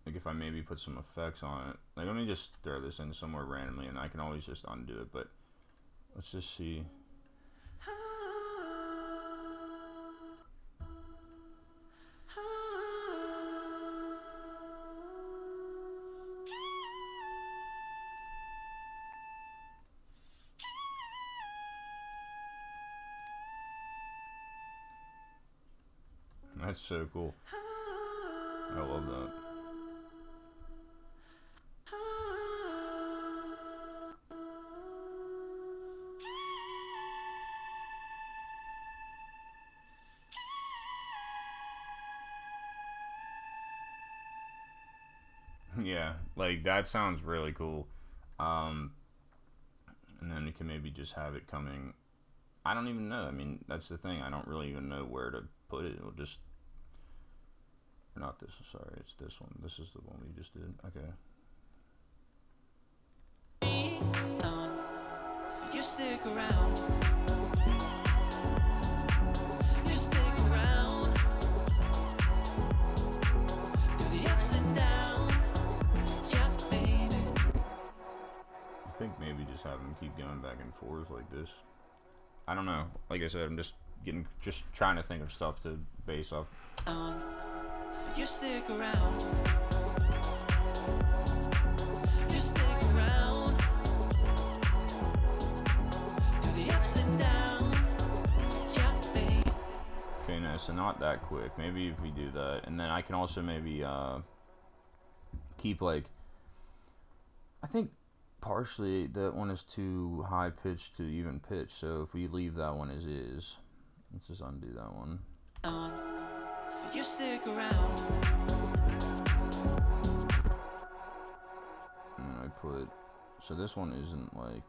if I maybe put some effects on it. Like, let me just throw this in somewhere randomly, and I can always just undo it, but let's just see. That's so cool. I love that. Yeah, like that sounds really cool. And then you can maybe just have it coming. I don't even know. I mean, that's the thing. I don't really even know where to put it. It'll just. Not this. Sorry, it's this one. This is the one we just did. Okay. You stick around. You stick around. Through the ups and downs. Yeah, baby. I think maybe just have them keep going back and forth like this. I don't know. Like I said, I'm just trying to think of stuff to base off. You stick around. You stick around. Through the ups and downs. Yeah, baby. Okay, no, so not that quick. Maybe if we do that, and then I can also maybe keep like. I think partially that one is too high pitched to even pitch. So if we leave that one as is, let's just undo that one. You stick around. And I put, so this one isn't like,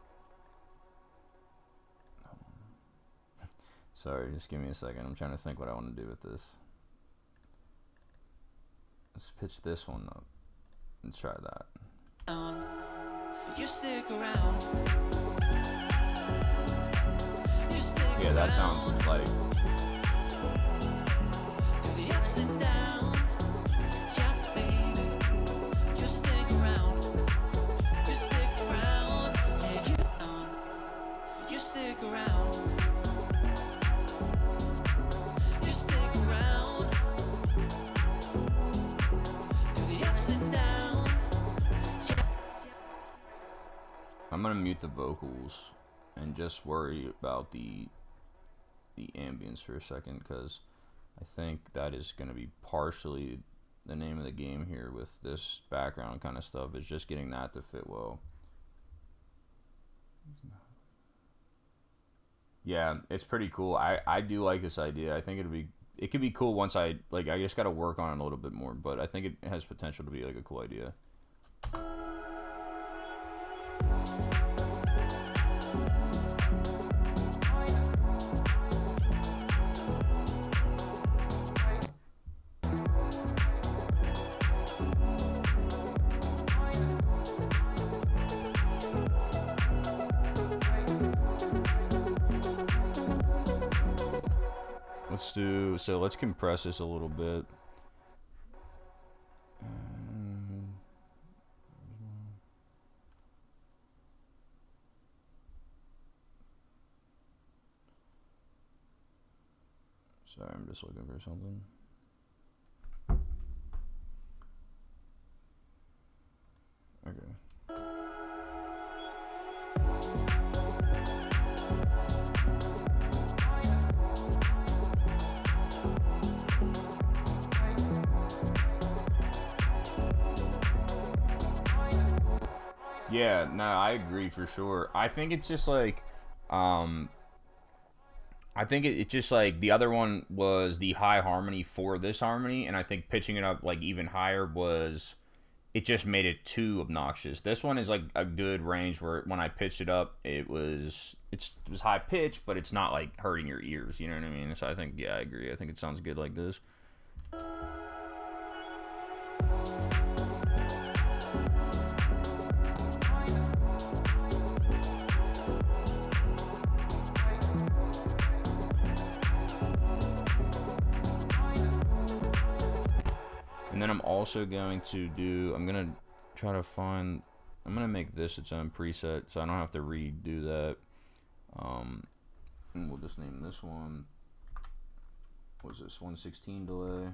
sorry, just give me a second. I'm trying to think what I want to do with this. Let's pitch this one up. Let's try that. You stick around. You stick Yeah, that sounds like. the ups and downs. Yeah, baby. You stick around. You stick around. Yeah, you stick around. You stick around. Through the ups and downs. Yeah. I'm gonna mute the vocals and just worry about the ambience for a second, because I think that is going to be partially the name of the game here with this background kind of stuff, is just getting that to fit well. Yeah, it's pretty cool. I do like this idea. I think it'd be it could be cool once I just got to work on it a little bit more, but I think it has potential to be like a cool idea. So let's compress this a little bit. Sorry, I'm just looking for something. Okay. Yeah, no, I agree for sure. I think it's just like, I think it just like the other one was the high harmony for this harmony, and I think pitching it up like even higher was, it just made it too obnoxious. This one is like a good range where when I pitched it up, it was high pitched, but it's not like hurting your ears. You know what I mean? So I think, yeah, I agree. I think it sounds good like this. And then I'm also going to do, I'm going to try to find, I'm going to make this its own preset so I don't have to redo that. And we'll just name this one, what's this, 116 delay.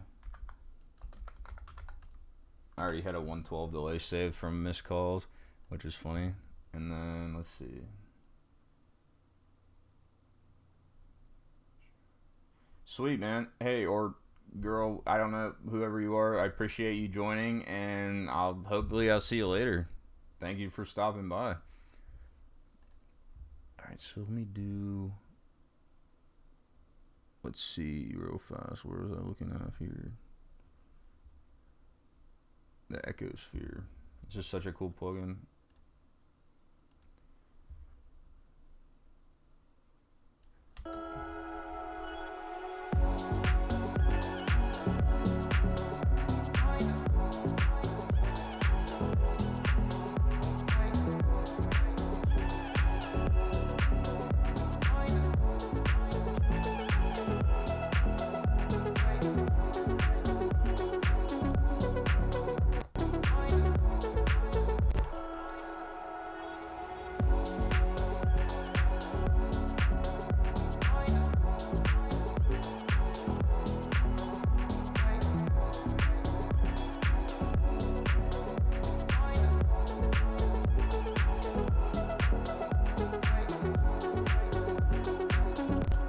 I already had a 112 delay saved from missed calls, which is funny. And then, let's see. Sweet, man. Hey, or girl, I don't know, whoever you are, I appreciate you joining, and hopefully I'll see you later. Thank you for stopping by. Alright, so let me do, let's see real fast, where was I looking at here? The Echosphere. It's just such a cool plugin.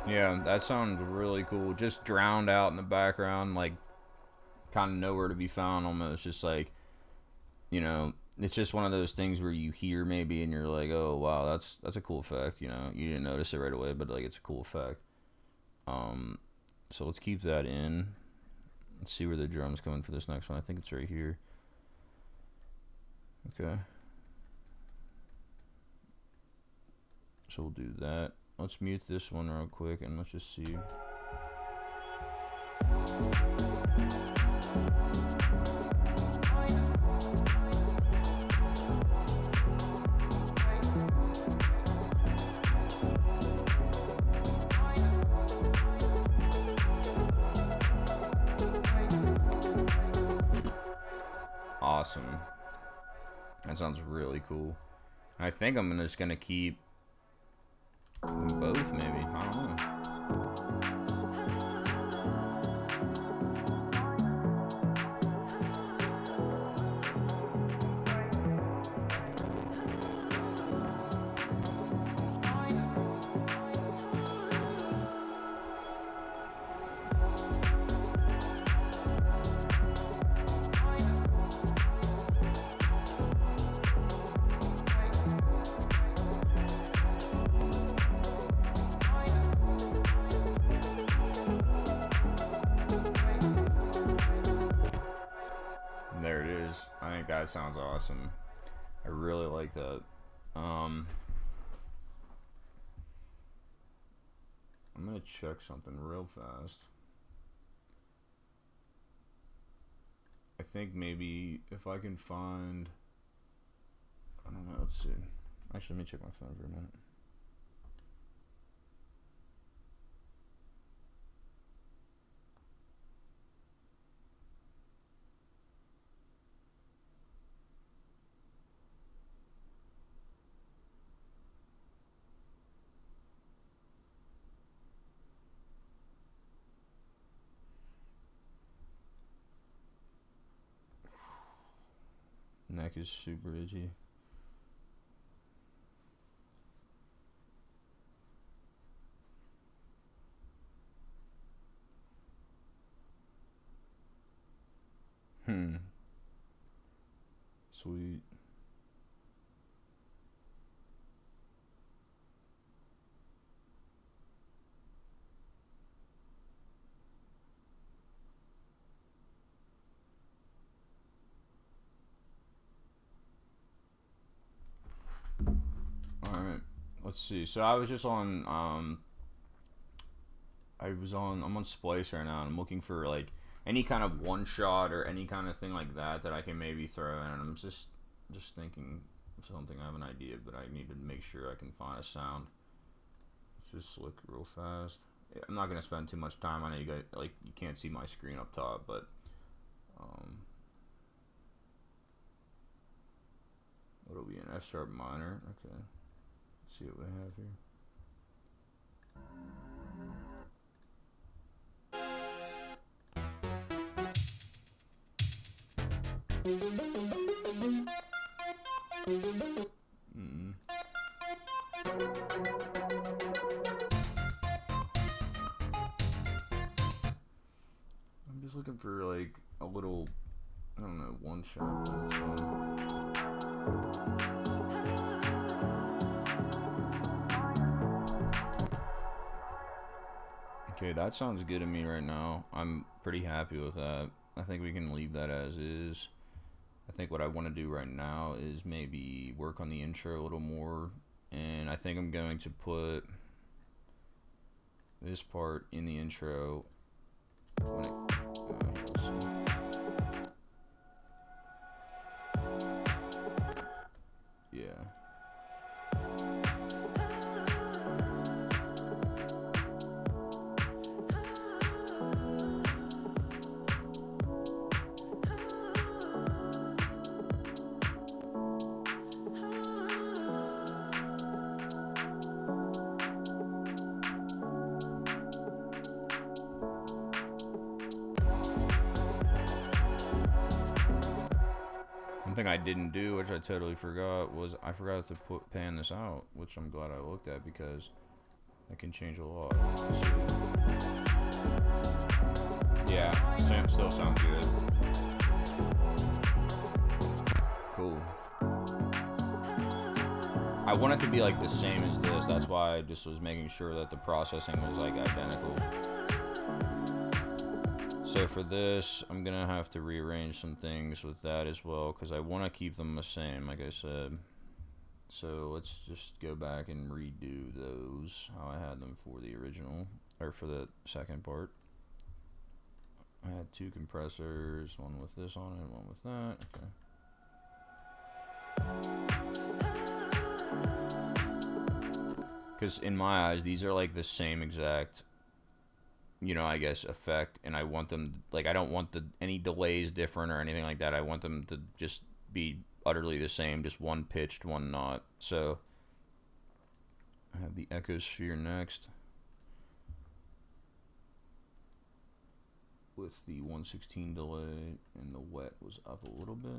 Yeah, that sounds really cool. Just drowned out in the background, like kind of nowhere to be found almost. Just like, you know, it's just one of those things where you hear maybe and you're like, oh wow, that's a cool effect. You know, you didn't notice it right away, but like it's a cool effect. So let's keep that in. Let's see where the drum's coming for this next one. I think it's right here. Okay. So we'll do that. Let's mute this one real quick and let's just see. Awesome. That sounds really cool. I think I'm just gonna keep both, maybe. I don't know. I think that sounds awesome. I really like that. I'm gonna check something real fast. I think maybe if I can find, I don't know, let's see. Actually, let me check my phone for a minute. Neck is super itchy. Sweet. Alright, let's see. So I was just on, I'm on Splice right now, and I'm looking for, like, any kind of one shot or any kind of thing like that I can maybe throw in. And I'm just thinking of something. I have an idea, but I need to make sure I can find a sound. Let's just look real fast. I'm not gonna spend too much time on it. You guys, like, you can't see my screen up top, but what'll be an F sharp minor? Okay, let's see what we have here. I'm just looking for, like, a little, I don't know, one shot. Okay, that sounds good to me right now. I'm pretty happy with that. I think we can leave that as is. I think what I want to do right now is maybe work on the intro a little more, and I think I'm going to put this part in the intro when yeah. One thing I didn't do, which I totally forgot, was I forgot to pan this out, which I'm glad I looked at because that can change a lot. Yeah, still sounds good. Cool. I want it to be like the same as this. That's why I just was making sure that the processing was like identical. So for this, I'm gonna have to rearrange some things with that as well because I want to keep them the same, like I said. So let's just go back and redo those how I had them for the original, or for the second part. I had two compressors, one with this on it, one with that. Okay. Because in my eyes, these are like the same exact, you know, I guess, effect, and I want them, like, I don't want any delays different or anything like that. I want them to just be utterly the same, just one pitched, one not. So I have the echo sphere next with the 116 delay, and the wet was up a little bit.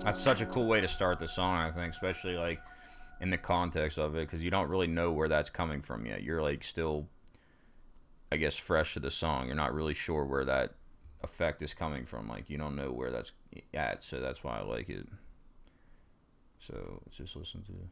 That's such a cool way to start the song, I think, especially like in the context of it, because you don't really know where that's coming from yet. You're like still I guess, fresh to the song. You're not really sure where that effect is coming from. Like, you don't know where that's at, so that's why I like it. So let's just listen to it.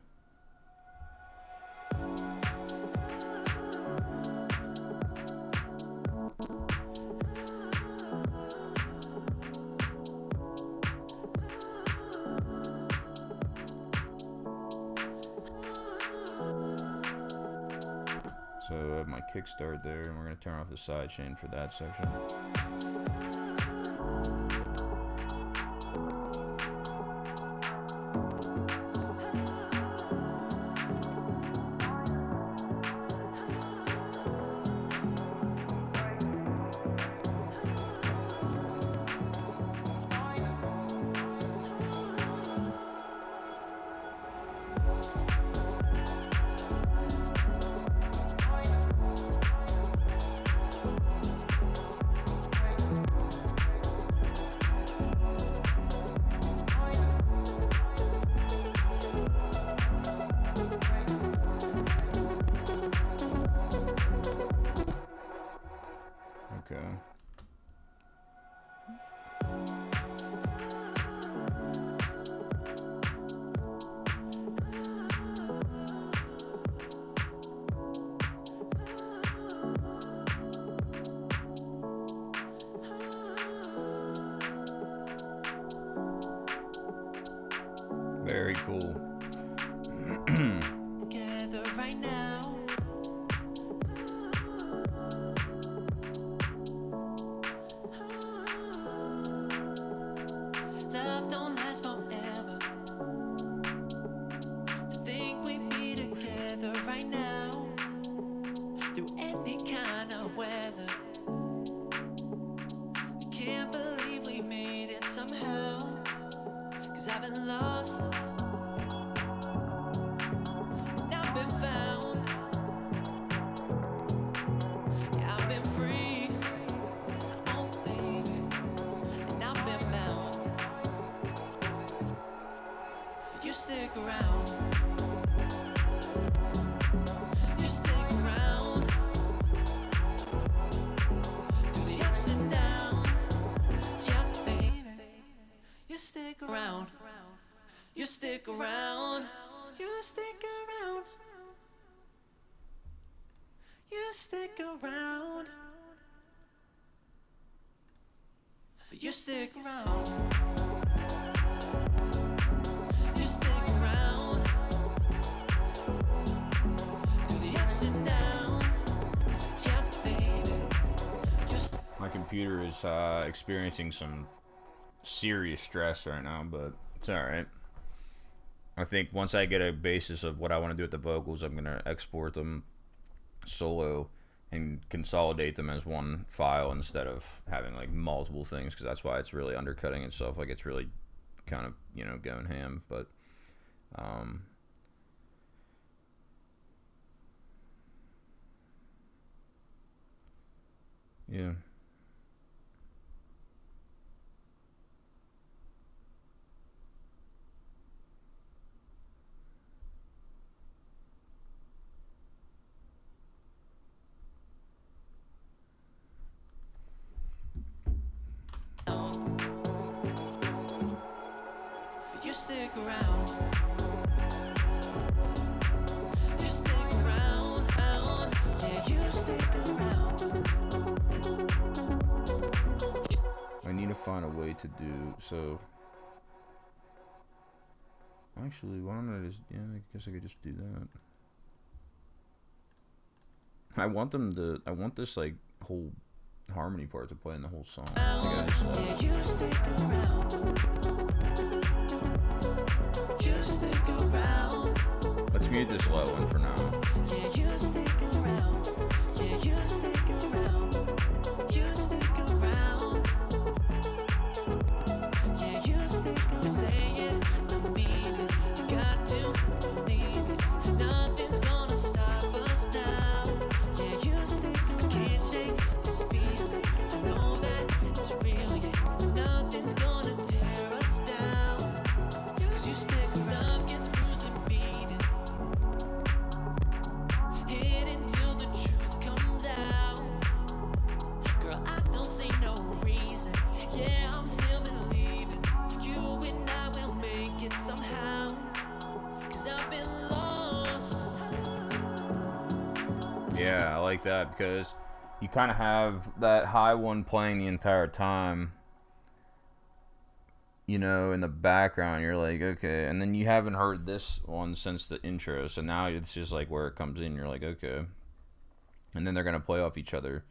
So I have my kickstart there, and we're going to turn off the sidechain for that section. Okay. Very cool. Together right now. Love don't last forever. To think we'd be together right now through any kind of weather. I can't believe we made it somehow. 'Cause I've been lost and I've been found. Yeah, I've been free, oh baby, and I've been bound. You stick around. You stick around through the ups and downs. Yeah, baby, you stick around. You stick around. You stick around. You stick around. You stick around. You stick around through the ups and downs. Yeah, baby. My computer is experiencing some serious stress right now, but it's alright. I think once I get a basis of what I want to do with the vocals, I'm going to export them solo and consolidate them as one file instead of having like multiple things, because that's why it's really undercutting itself. Like, it's really kind of, you know, going ham. But yeah. You stick around. You stick around. Yeah, you stick around. I need to find a way to do so. Actually, why don't I just, yeah, I guess I could just do that. I want this like whole harmony part to play in the whole song. Yeah, you stick around. You stick around. Let's mute this low one for now. Yeah, you stick around. Yeah, you stick around. You stick around. Yeah, you stick around. Say it, I mean it. You got to believe it. Nothing's gonna stop us now. Yeah, you stick around. I can't shake this feeling. I know that it's real. Yeah, nothing's gonna tear us down. 'Cause you stick around. Love gets bruised and beaten. Hit until the truth comes out. like that because you kind of have that high one playing the entire time, you know, in the background. You're like, okay, and then you haven't heard this one since the intro, so now it's just like where it comes in. You're like, okay, and then they're gonna play off each other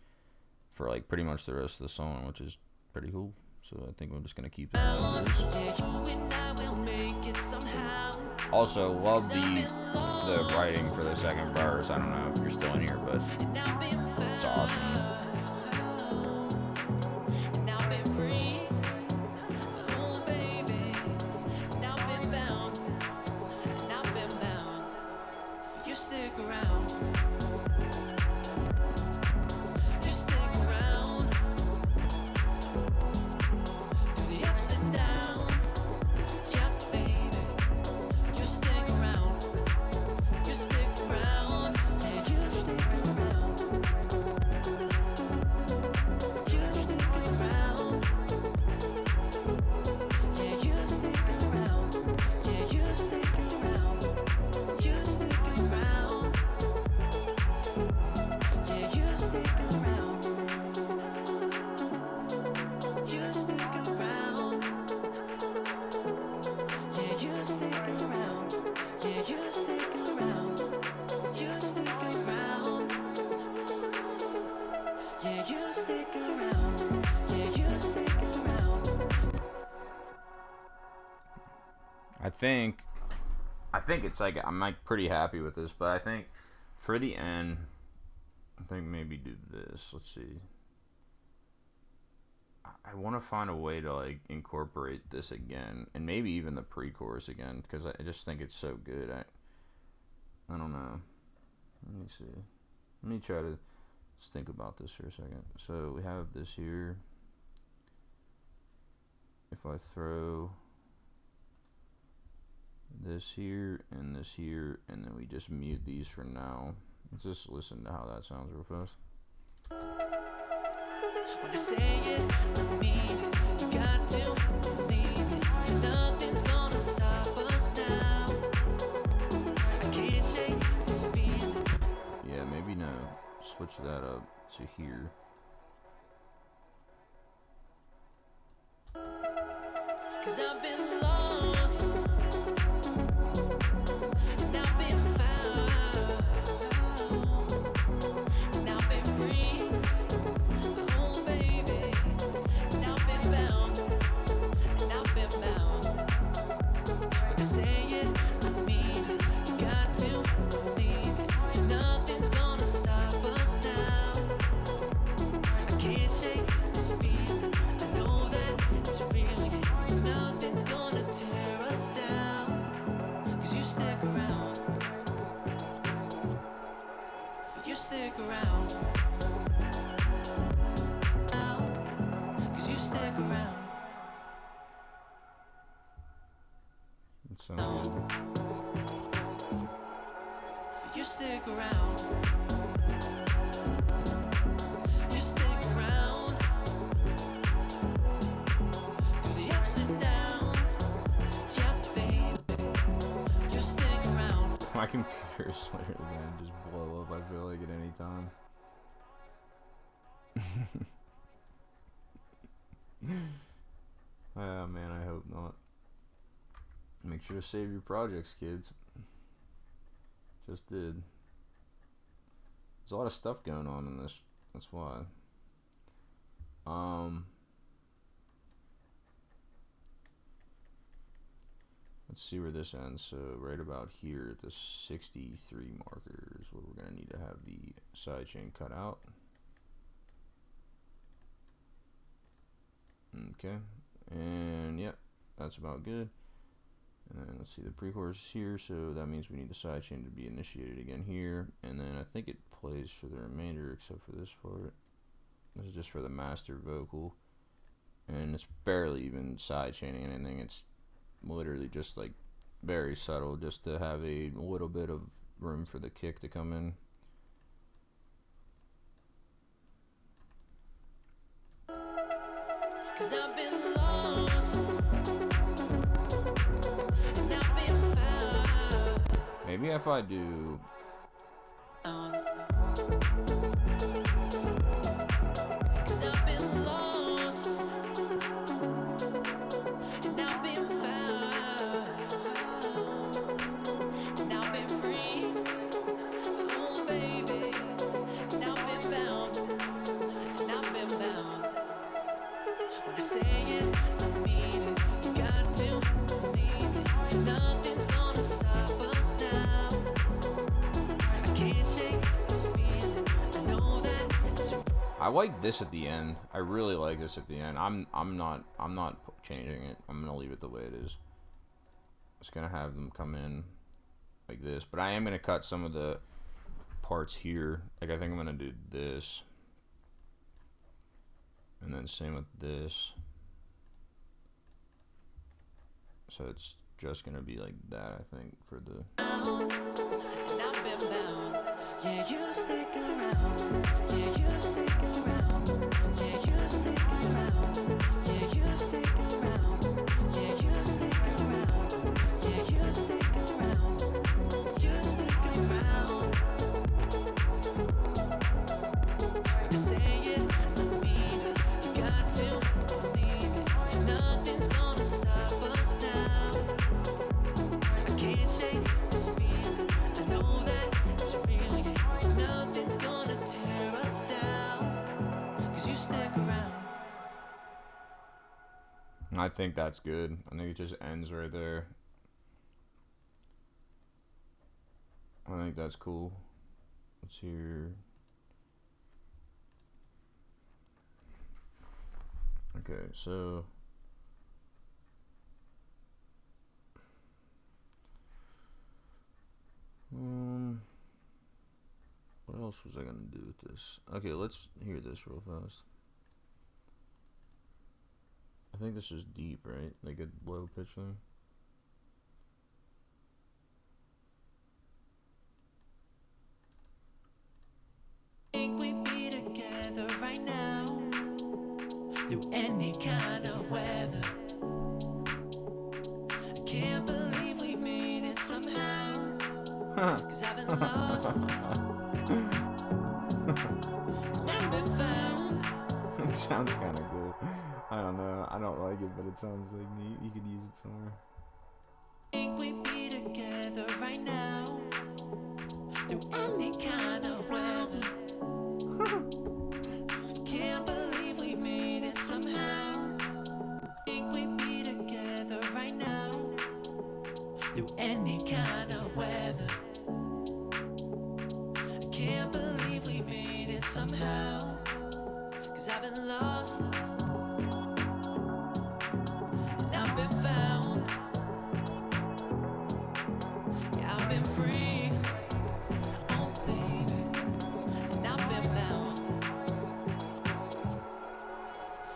for like pretty much the rest of the song, which is pretty cool. So I think we're just gonna keep that as is. Also, love the writing for the second verse. I don't know if you're still in here, but it's awesome. I think it's like I'm like pretty happy with this, but I think for the end, I think maybe do this. Let's see. I want to find a way to like incorporate this again, and maybe even the pre-chorus again, because I just think it's so good. I don't know. Let me see. Let me try to just think about this for a second. So we have this here. If I throw this here, and then we just mute these for now. Let's just listen to how that sounds real fast. When I say it, I mean it. You got to believe it. Nothing's gonna stop us now. I can't shake this feeling. Yeah, maybe no. Switch that up to here. 'Cause I've been lost. You stick around. You stick around. Through the ups and downs. Yeah, baby. You stick around. My computer's literally gonna just blow up, I feel like, at any time. Oh man, I hope not. Make sure to save your projects, kids. Just did. There's a lot of stuff going on in this. That's why. Let's see where this ends. So right about here at the 63 marker is where we're gonna need to have the sidechain cut out. Okay, and yep, that's about good. And then let's see, the pre-chorus is here, so that means we need the sidechain to be initiated again here. And then I think it plays for the remainder except for this part. This is just for the master vocal. And it's barely even sidechaining anything. It's literally just like very subtle, just to have a little bit of room for the kick to come in. Cause I've been lost. Maybe if I do say it, I mean it. You got to believe it. Nothing's gonna stop us now. I can't shake this feeling. I know that it's I like this at the end. I really like this at the end. I'm not changing it. I'm gonna leave it the way it is. Just gonna have them come in like this, but I am gonna cut some of the parts here. Like I think I'm gonna do this, and then same with this. So it's just gonna be like that, I think, for the. and I've been bound. Yeah, you stick around. Yeah, you stick around. Yeah, you stick around. Yeah, you stick around. Yeah, you stick around. Yeah, you stick around. You stick around. When you say it, I mean it. You got to believe it. And nothing's gonna stop us now. I can't shake this feeling. I know that it's real. Yeah, nothing's gonna tear us down. 'Cause you stick around. I think that's good. I think it just ends right there. I think that's cool. Let's hear. Okay, so. What else was I gonna do with this? Okay, let's hear this real fast. I think this is deep, right? Like a low pitch thing. Think we'd be together right now through any kind of weather. I can't believe we made it somehow. 'Cause I've been lost and I've been found. It sounds kind of cool. I don't know. I don't like it, but it sounds like neat. You could use it somewhere. Think we'd be together right now through any kind of weather. Can't believe we made it somehow. Think we'd be together right now through any kind of weather. Can't believe we made it somehow. 'Cause I've been lost and I've been found. Yeah, I've been free. Oh baby, and I've been bound.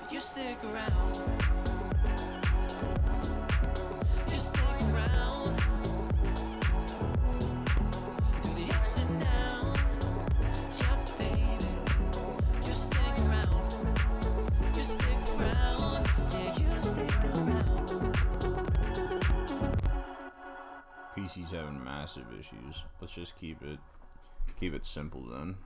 But you stick around. You stick around through the ups and downs. Yeah, baby, you stick around. You stick around. Yeah, you stick around. PC's having massive issues. Let's just keep it simple then.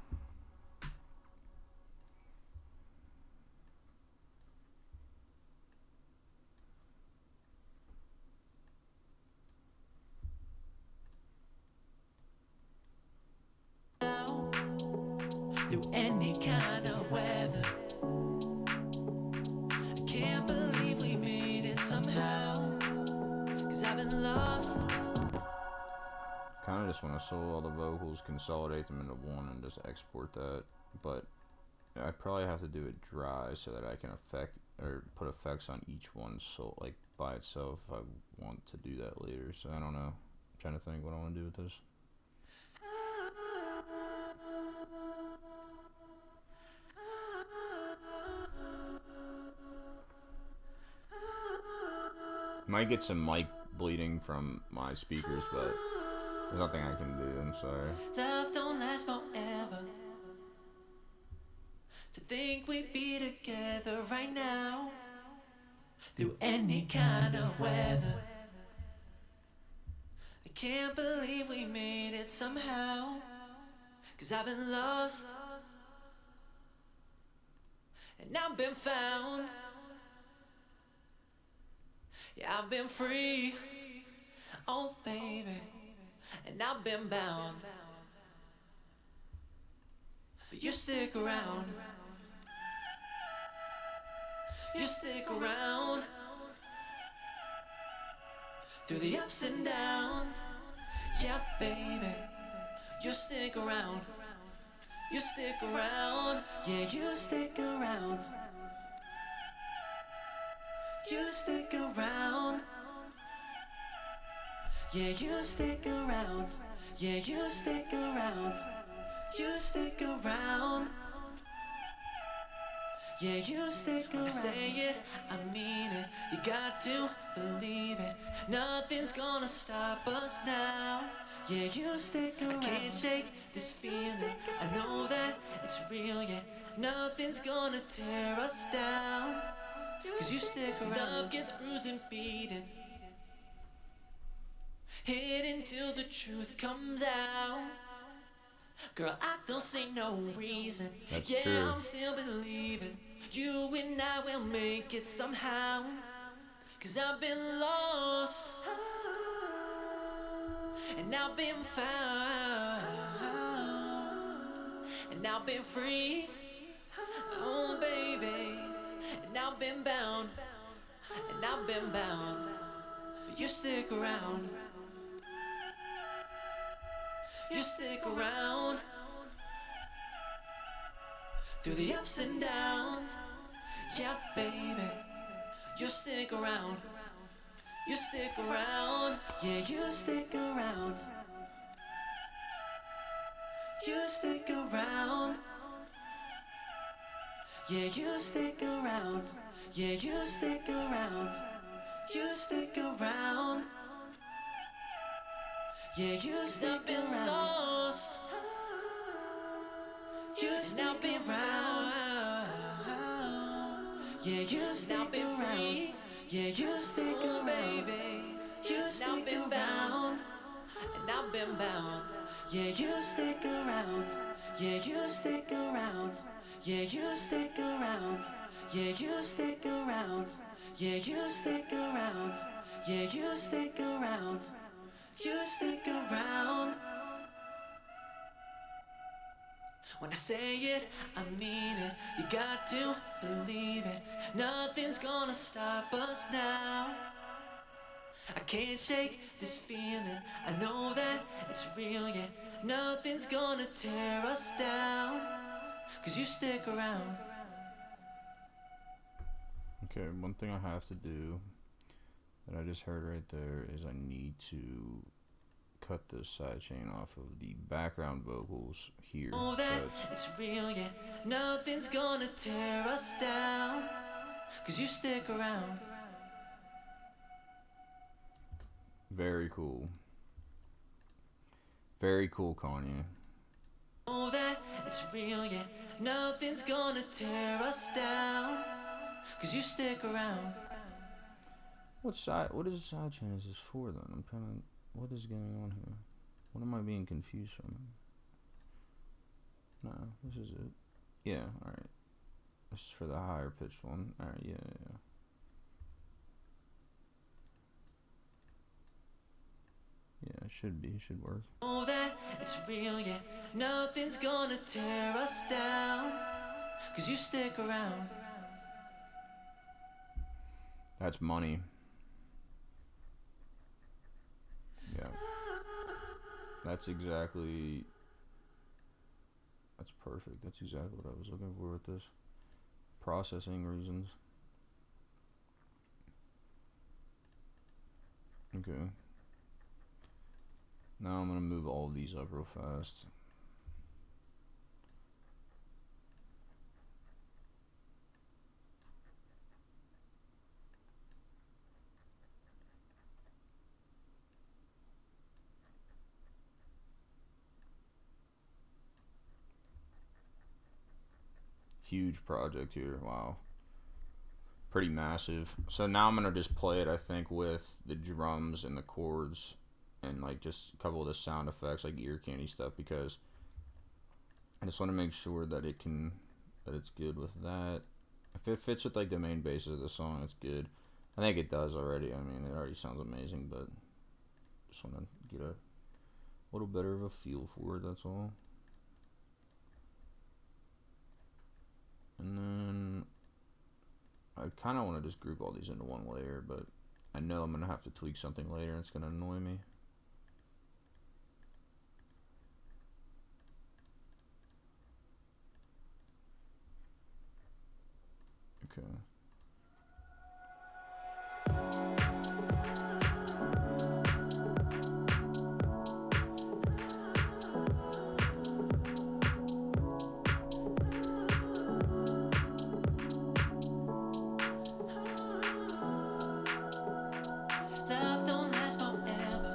Through any kind of weather. I can't believe we made it somehow. 'Cause I've been lost. Kind of just want to solo all the vocals, consolidate them into one, and just export that. But I probably have to do it dry so that I can put effects on each one, so like by itself if I want to do that later. So I don't know. I'm trying to think what I want to do with this. Might get some mic bleeding from my speakers, but there's nothing I can do. I'm sorry. Love don't last forever. To think we'd be together right now through any kind of weather. I can't believe we made it somehow. 'Cause I've been lost and I've been found. Yeah, I've been free. Oh baby, and I've been bound. But you stick around. You stick around through the ups and downs. Yeah, baby. You stick around. You stick around. Yeah, you stick around. You stick around. Yeah, you stick around. Yeah, you stick around. You stick around. Yeah, you stick around. When I say it, I mean it. You got to believe it. Nothing's gonna stop us now. Yeah, you stick around. I can't shake this feeling. I know that it's real, yeah. Nothing's gonna tear us down. Cause you stick around. Love gets bruised and beaten, hidden till the truth comes out. Girl, I don't see no reason. That's yeah, true. I'm still believing you and I will make it somehow. Cause I've been lost and I've been found, and I've been free, oh baby, and I've been bound, and I've been bound. But you stick around. You stick around through the ups and downs. Yeah, baby. You stick around. You stick around. Yeah, you stick around. You stick around. Yeah, you stick around. Yeah, you stick around. You stick around. Yeah, you stick been lost. You stick been around. Yeah, you stick been free. Yeah, you stick around, baby. You stick been bound, and I've been bound. Yeah, you stick around. Yeah, you stick around. Yeah, you stick around. Yeah, you stick around. Yeah, you stick around. Yeah, you stick around. You stick around. When I say it, I mean it. You got to believe it. Nothing's gonna stop us now. I can't shake this feeling. I know that it's real, yeah. Nothing's gonna tear us down. Cause you stick around. Okay, one thing I have to do that I just heard right there is I need to cut this side chain off of the background vocals here. Oh, that it's real, yeah. Nothing's gonna tear us down. Cause you stick around. Very cool. Very cool, Kanye. Oh, that it's real, yeah. Nothing's gonna tear us down. Cause you stick around. What is side chain is this for then? I'm trying to, what is going on here? What am I being confused from? No, this is it. Yeah, alright. This is for the higher pitched one. Alright, yeah. Yeah, it should be. It should work. Oh, that it's real, yeah. Nothing's gonna tear us down. Cause you stick around. That's money. Yeah. That's exactly... That's perfect. That's exactly what I was looking for with this. Processing reasons. Okay. Now I'm going to move all of these up real fast. Huge project here. Wow. Pretty massive. So now I'm going to just play it, I think, with the drums and the chords and like just a couple of the sound effects, like ear candy stuff, because I just want to make sure that it's good with that. If it fits with like the main basis of the song, it's good. I think it does already. I mean, it already sounds amazing, but just want to get a little better of a feel for it, that's all. And then I I kind of want to just group all these into one layer, but I know I'm going to have to tweak something later and it's going to annoy me. Okay. Love don't last forever.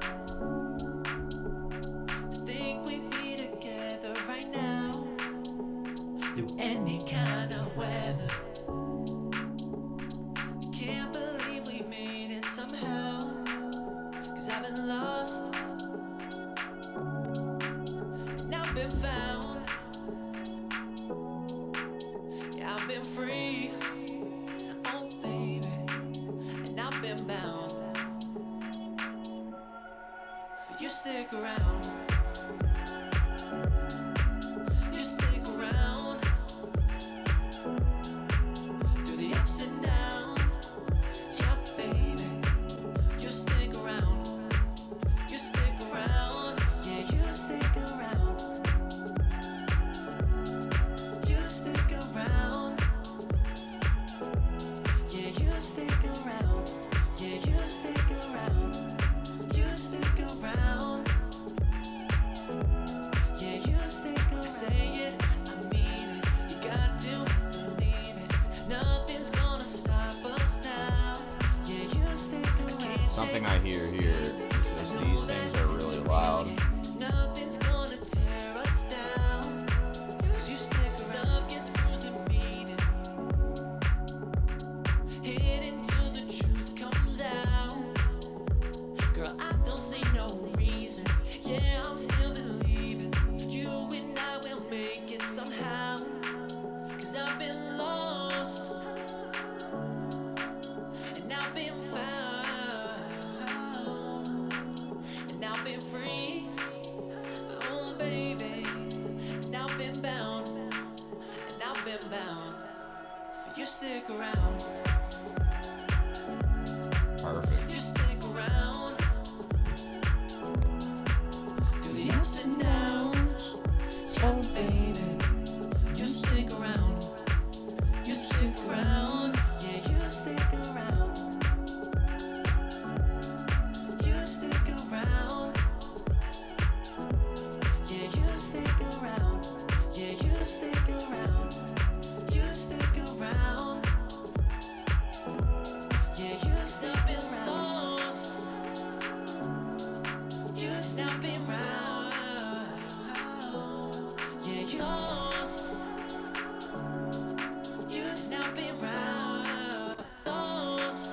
To think we'd be together right now through any kind of weather. Can't believe we made it somehow. 'Cause I've been lost and I've been found. Yeah, I've been free, oh baby, and I've been bound. But you stick around. You stick around through the ups and downs. Yeah, baby, you stick around. You stick around. Yeah, you stick around. You stick around. Yeah, you stick around. Yeah, you stick around. You stick around. Yeah, you stick around. I say it, I mean it. You got to believe it. Nothing's gonna stop us now. Yeah, you stick around. Something I hear here is just these things are really loud. Nothing's gonna tear us down. 'Cause you stick around. Love gets bruised and beaten. Hidden till the truth comes out. Girl, I don't see no reason. Yeah, I'm still believing. You and I will make it somehow. 'Cause I've been lost and I've been found. And I've been free, oh baby. And I've been bound. And I've been bound. But you stick around. Perfect. You stick around through the ups and downs. Yeah, baby. You stick around. You stick around. Yeah, you stick around. You stick around. Yeah, you stick around. Yeah, you stick around. You stick around. Yeah, you still been lost. You still been round. Yeah, you lost. You still been round. Lost.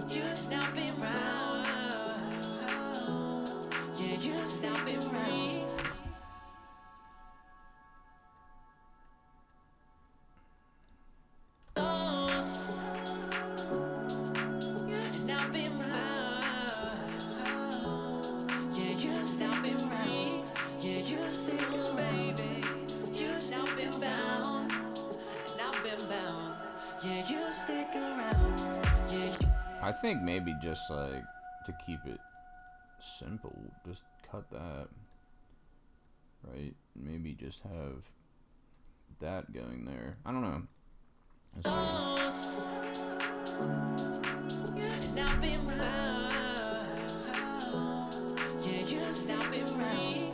You still been round. Yeah, you still been free. Lost. You still been round. Yeah, you still been free. Yeah, you still been baby. You still been bound. And I've been bound. Yeah, you stick around. Yeah, you I think maybe just like to keep it simple, just cut that. Right? Maybe just have that going there. I don't know. Let's see. lost. You still been found. Yeah, you still been free.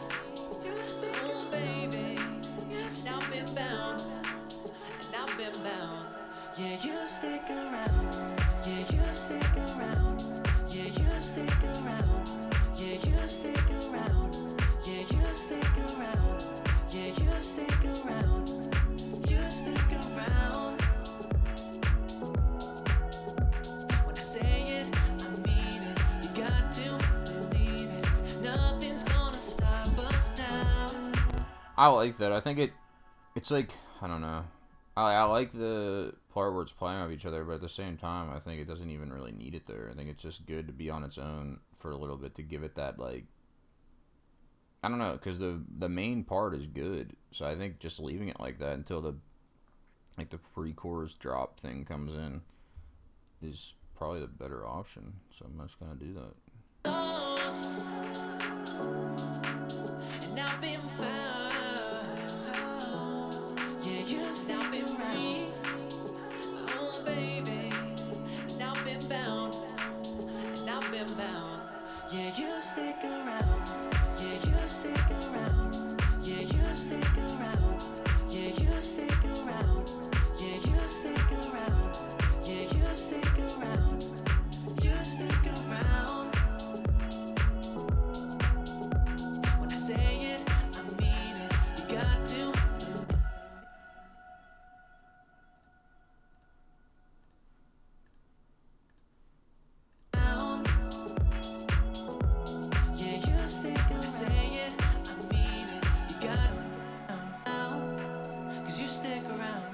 You still, oh baby. You still been bound. And I've been bound. Yeah, you stick around. Yeah, you stick around. Yeah, you stick around. Yeah, you stick around. Yeah, you stick around. Yeah, you stick around. You stick around. When I say it, I mean it. You got to believe it. Nothing's gonna stop us now. I like that. I think it's like, I don't know. I like the part where it's playing off each other, but at the same time, I think it doesn't even really need it there. I think it's just good to be on its own for a little bit to give it that, like, I don't know, because the main part is good. So I think just leaving it like that until like the pre-chorus drop thing comes in, is probably the better option. So I'm just gonna do that. Lost, and I've been found. Yeah, you've now been free. Oh, baby, and I've been bound, and I've been bound. Yeah, you stick around. Yeah, you stick around. Yeah, you stick around. Yeah, you stick around. Yeah, you stick around. Yeah, you stick around. You stick around. When I say it, I mean it. You got to. Yeah, you stick around. When I say it, I mean it. You got to. 'Cause you stick around.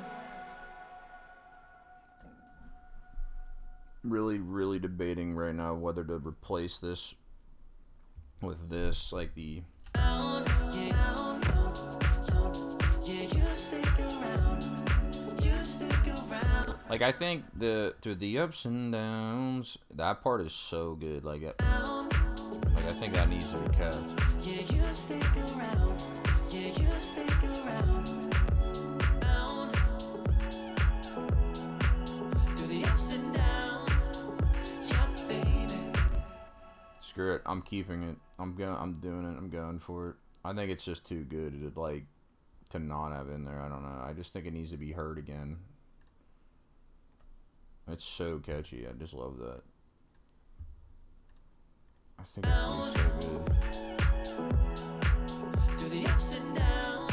Really debating right now whether to replace this with this, like the like I think through the ups and downs, that part is so good. Like I think that needs to be kept. Yeah, you stick around. Yeah, you stick around. Through the ups and downs. Yeah, baby. Screw it, I'm keeping it. I'm doing it. I'm going for it. I think it's just too good to not have in there. I don't know. I just think it needs to be heard again. It's so catchy. I just love that. I think it's so good. Through the ups and downs.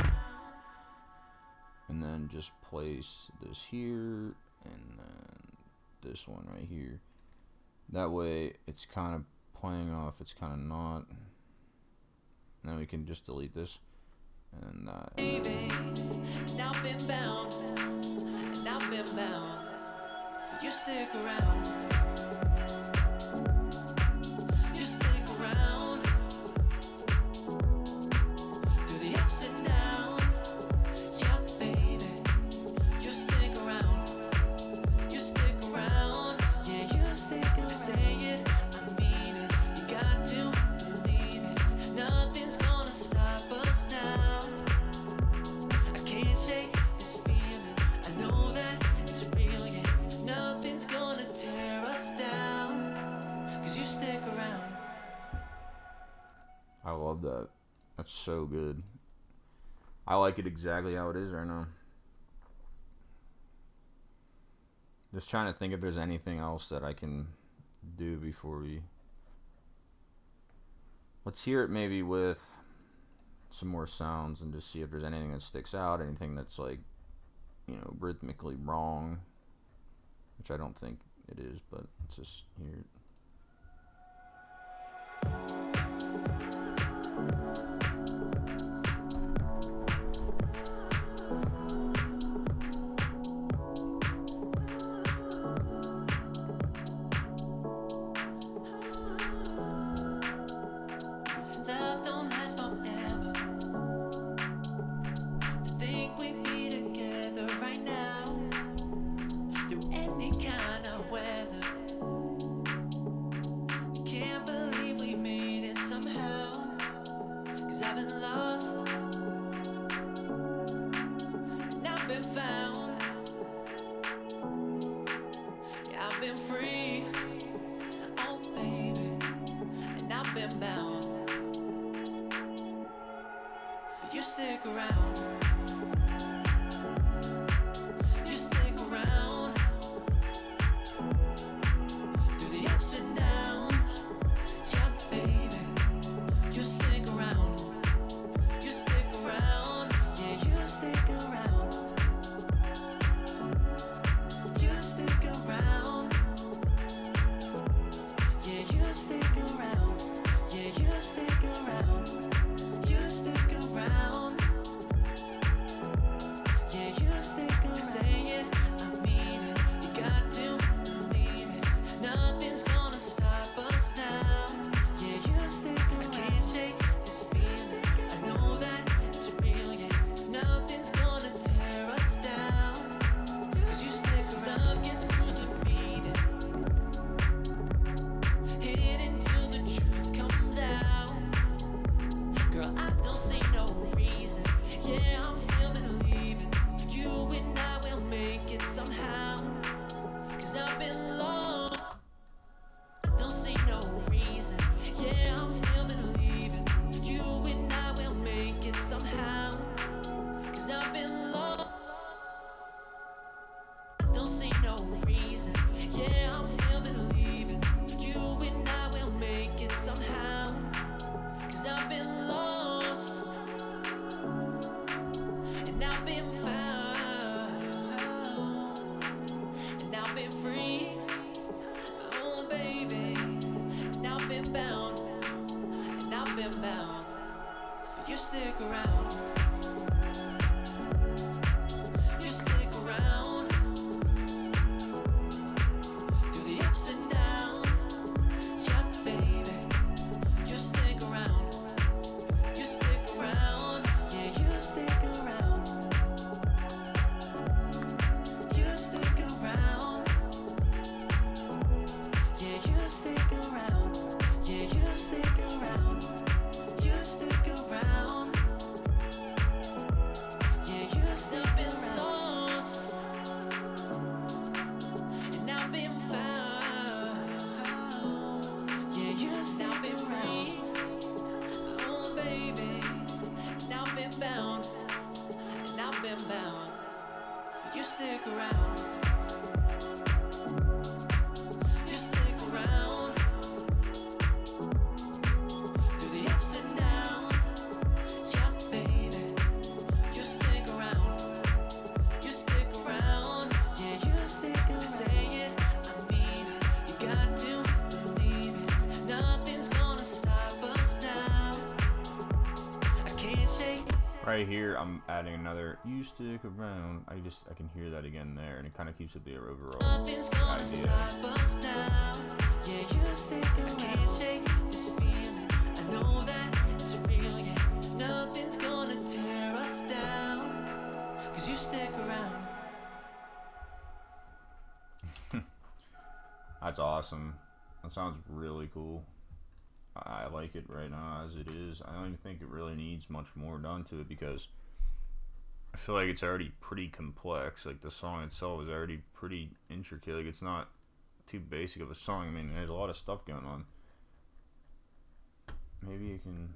And then just place this here and then this one right here. That way it's kind of playing off, it's kind of not. And then we can just delete this and that. Baby, and I've been bound, and I've been bound. You stick around. You stick around. Through the ups and downs. Yeah, baby. You stick around. You stick around. Yeah, you stick around. To say it, I mean it. You got to believe it. Nothing's gonna stop us now. I can't shake this feeling. I know that it's real, yeah. Nothing's gonna tear us down. 'Cause you stick around. I love that. That's so good. I like it exactly how it is right now. Just trying to think if there's anything else that I can do before we... Let's hear it maybe with some more sounds and just see if there's anything that sticks out, anything that's like, you know, rhythmically wrong, which I don't think it is, but let's just hear it. Love don't last forever. To think we'd be together right now, through any kind of weather. I can't believe we made been free, oh baby, and I've been bound, and I've been bound, but you stick around. You stick around through the ups and downs, yeah baby, you stick around. You stick around, yeah you stick around. You stick around, yeah you stick around, yeah you stick around. You stick around, yeah you still been lost, and I've been found, yeah you still been free, oh baby, and I've been bound, and I've been bound, you stick around. You stick around through the ups and downs, yeah baby, you stick around. You stick around, yeah you stick around. Say it, I mean it, you got to believe it. Nothing's gonna stop us now. I can't shake. Right here, I'm adding another "you stick around." I can hear that again there, and it kind of keeps it the overall Nothing's gonna idea. stop us now. Yeah, you stick around. I can't shake this feeling. I know that it's real, yeah. Nothing's gonna tear us down. 'Cause you stick around. That's awesome. That sounds really cool. I like it right now as it is. I don't even think it really needs much more done to it because I feel like it's already pretty complex. Like the song itself is already pretty intricate. Like it's not too basic of a song. I mean, there's a lot of stuff going on. Maybe you can.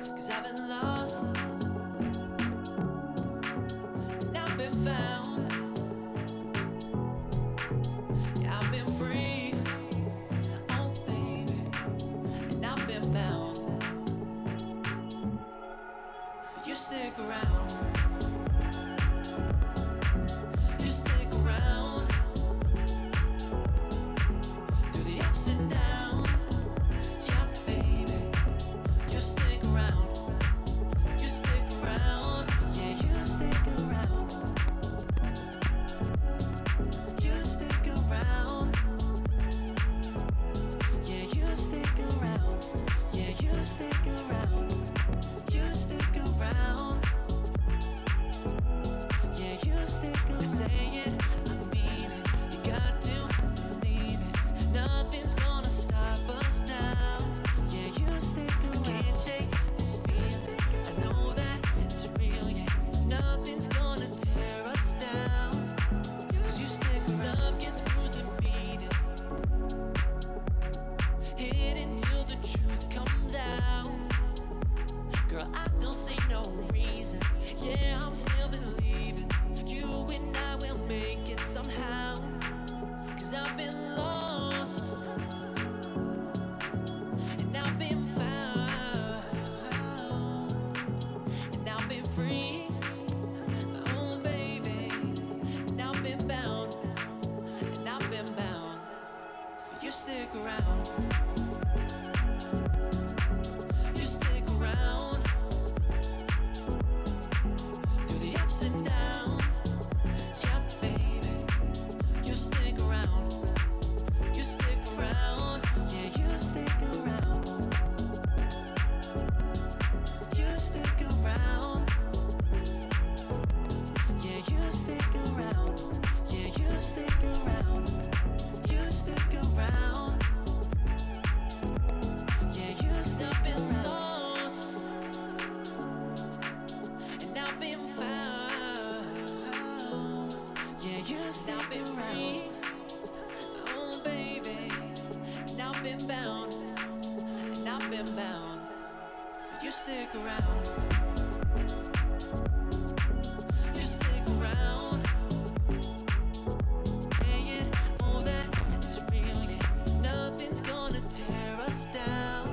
'Cause I've been lost, and I've been found. Yeah, I've been free, oh baby, and I've been bound. But you stick around. You stick around through the ups and downs, yeah baby, you stick around. You stick around, yeah you stick around. You stick around, yeah you stick around, yeah you stick around. You stick around, yeah you stick around. Say it, I mean it, you got to believe it. Nothing's gonna stop us now. Yeah you stick around. I can't shake this feeling. I know that it's real, yeah. Nothing's gonna tear us down. 'Cause you stick around. Love gets bruised and beaten, hidden till the truth comes out. Girl, I don't see no reason. Yeah, I'm still believing you and I will make it somehow. 'Cause I've been lost, and I've been found, and I've been free, oh baby, and I've been bound, and I've been bound. But you stick around. You stick around through the ups and downs, yeah baby, you stick around. You stick around, yeah you stick around. You stick around, yeah you stick around, yeah you stick around. You stick around, yeah you still been lost, and I've been found. Yeah you still been free, oh baby, and I've been bound, and I've been bound. But you stick around. You stick around. Say it, oh that it's real, yeah. Nothing's gonna tear us down.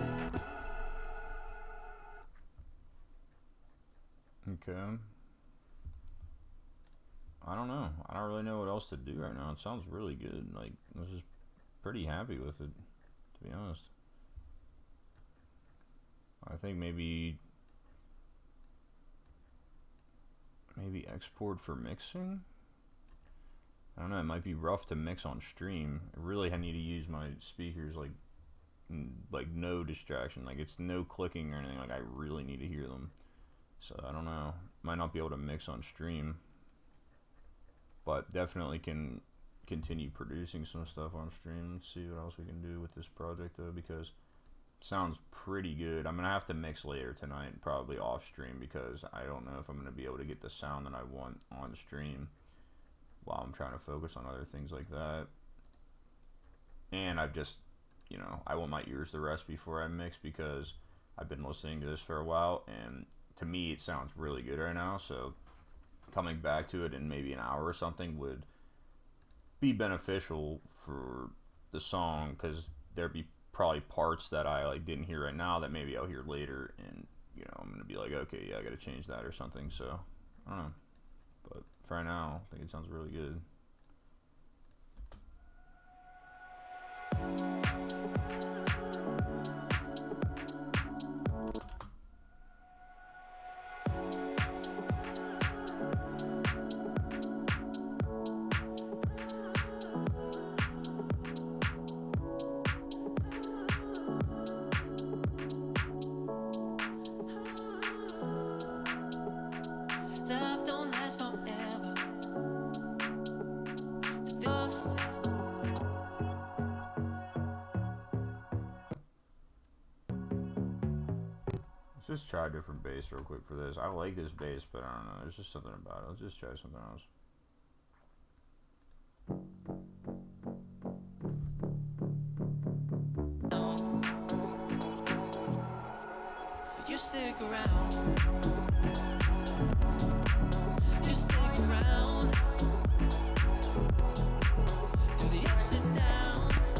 Okay. I don't know. I don't really know what else to do right now. It sounds really good. Like, I was just pretty happy with it, to be honest. I think maybe export for mixing. I don't know. It might be rough to mix on stream. I really need to use my speakers like no distraction. Like, it's no clicking or anything. Like, I really need to hear them. So I don't know. Might not be able to mix on stream, but definitely can continue producing some stuff on stream. Let's see what else we can do with this project though, because it sounds pretty good. I'm gonna have to mix later tonight, probably off stream, because I don't know if I'm gonna be able to get the sound that I want on stream while I'm trying to focus on other things like that. And I've just, you know, I want my ears to rest before I mix, because I've been listening to this for a while, and to me it sounds really good right now. So coming back to it in maybe an hour or something would be beneficial for the song, because there'd be probably parts that I like didn't hear right now that maybe I'll hear later, and you know, I'm gonna be like, okay, yeah, I gotta change that or something. So I don't know, but for right now I think it sounds really good. Love don't last forever. Let's just try a different bass real quick for this. I like this bass, but I don't know, there's just something about it. Let's just try something else. You stick around. You stick around through the ups and downs.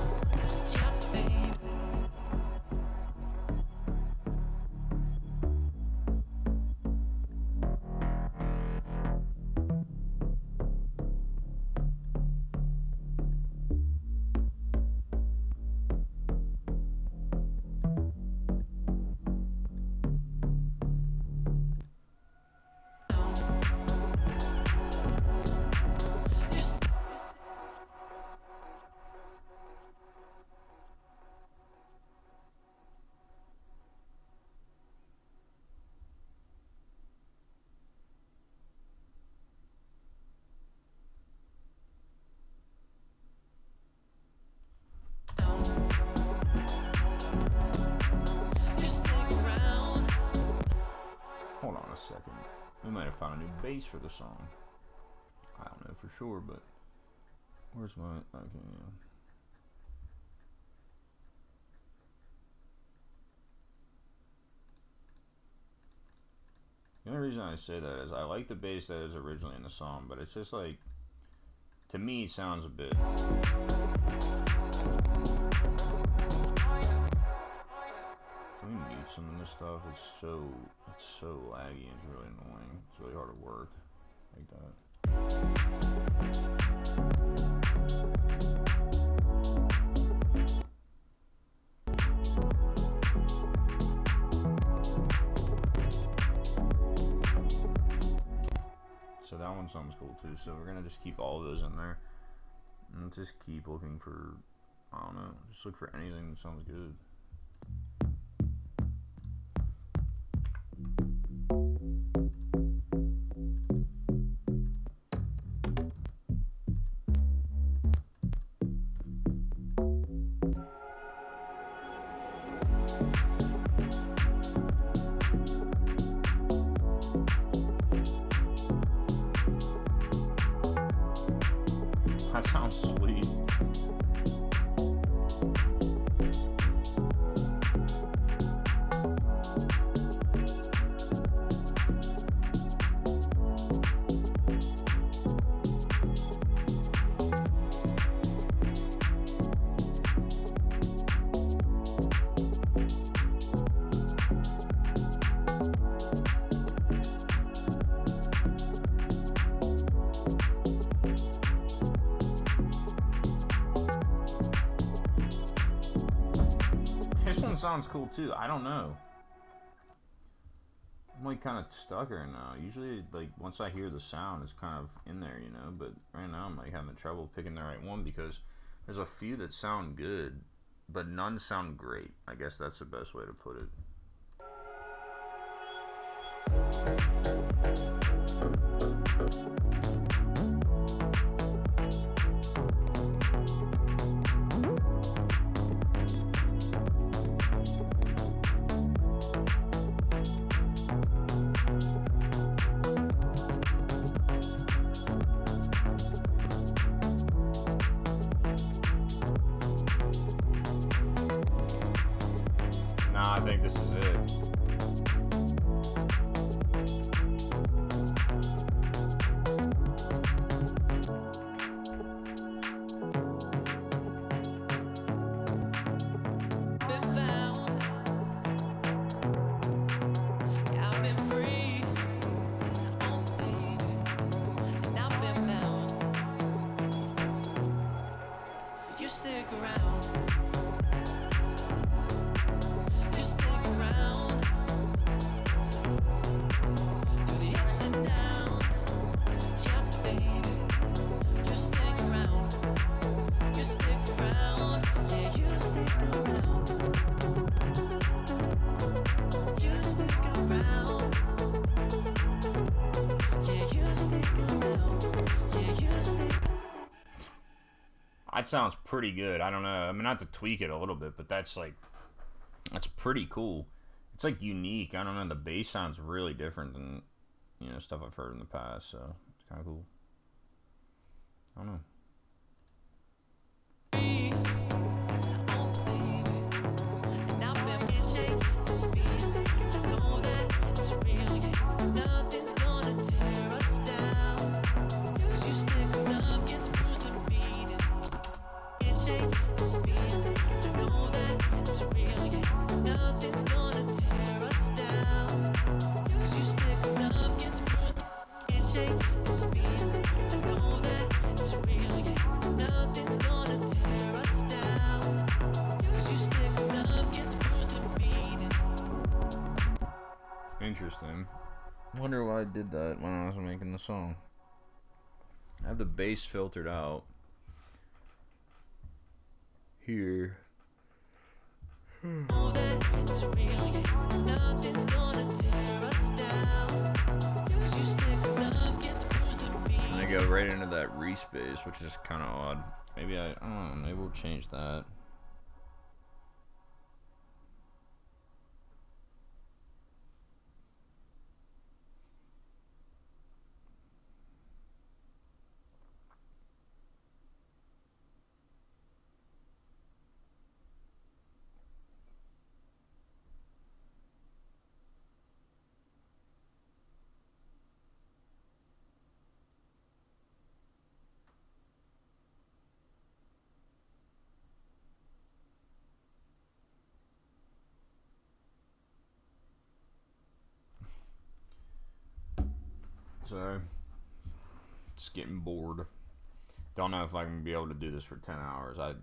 Yeah, babe. Hold on a second. We might have found a new bass for the song. I don't know for sure, but where's my, okay, yeah. The only reason I say that is I like the bass that is originally in the song, but it's just like, to me it sounds a bit. Can we mute some of this stuff? It's so laggy and it's really annoying. It's really hard to work like that. So that one sounds cool too. So we're gonna just keep all of those in there and just keep looking for, I don't know, just look for anything that sounds good. That sounds sweet. sounds cool too. I don't know. I'm like kind of stuck right now. Usually, like once I hear the sound, it's kind of in there, you know. But right now, I'm like having trouble picking the right one because there's a few that sound good, but none sound great. I guess that's the best way to put it. Nah, I think this is it. Been found. Yeah, I've been free. Oh, baby. And I've been bound. You stick around. You stick around. Through the ups and downs. Yeah, baby. You stick around. You stick around. Yeah, you stick around. You stick around. Yeah, you stick around. Yeah, you stick. That sounds pretty good. I don't know. I mean, not to tweak it a little bit, but that's pretty cool. It's like unique. I don't know. The bass sounds really different than, you know, stuff I've heard in the past. So it's kind of cool. I don't know. Oh, baby. And I've been shake the speed. I know that it's real. Yeah, nothing's gonna tear us down. 'Cause you stick around, gets bruised and beaten. Can't shake the speed. I know that it's real. Yeah, nothing's gonna tear us down. 'Cause you stick around, gets bruised. Can't shake the speed. I know that it's real. Yeah, nothing's gonna tear us down. 'Cause you stick around, gets bruised and beaten. Interesting. Wonder why I did that when I was making the song. I have the bass filtered out here. Know that it's real. Yeah, nothing's gonna tear us down. 'Cause you stick around, gets bruised and beaten. And they go right into that re-space, which is kind of odd. Maybe I don't know. Maybe we'll change that. So, just getting bored. Don't know if I can be able to do this for 10 hours. I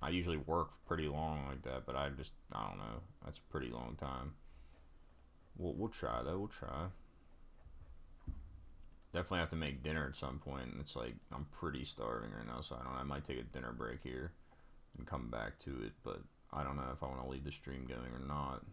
usually work pretty long like that, but I don't know. That's a pretty long time. We'll try though. We'll try. Definitely have to make dinner at some point, and it's like I'm pretty starving right now, so I don't know. I might take a dinner break here and come back to it, but I don't know if I want to leave the stream going or not.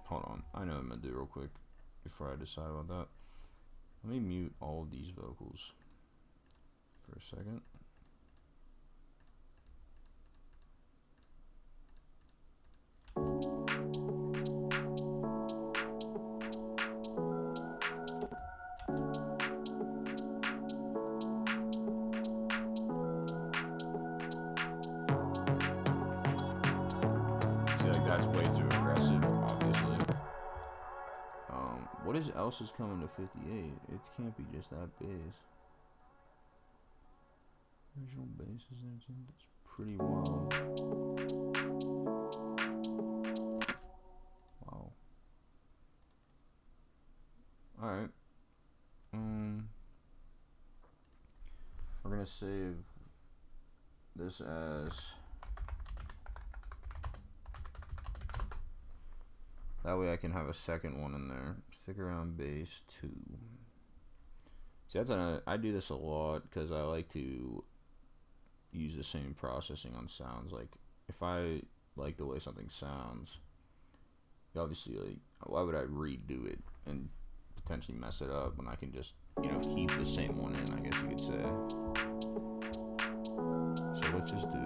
Hold on, I know what I'm gonna do real quick before I decide about that. Let me mute all of these vocals for a second. See, like that's way too aggressive, obviously. What else is coming to 58? It can't be just that bass. Original bass is there. That's pretty wild. gonna save this as, that way I can have a second one in there. Stick around bass 2. See, I do this a lot because I like to use the same processing on sounds. Like, if I like the way something sounds, obviously, like, why would I redo it and potentially mess it up when I can just, keep the same one in, I guess you could say. So let's just do.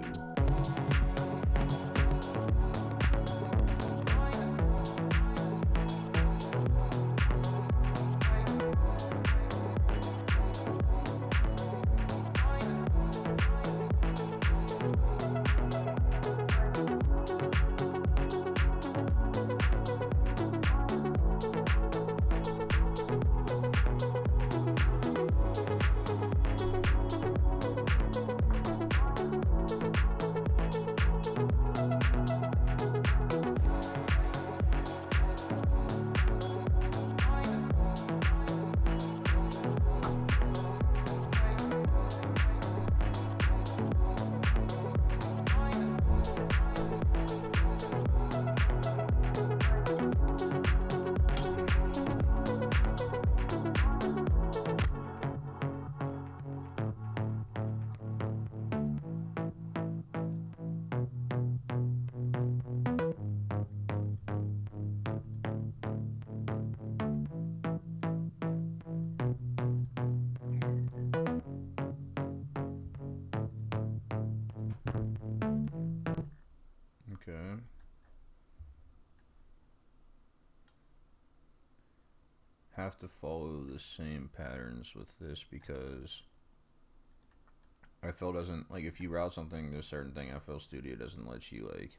Okay. Have to follow the same patterns with this because FL doesn't, like, if you route something to a certain thing, FL Studio doesn't let you, like,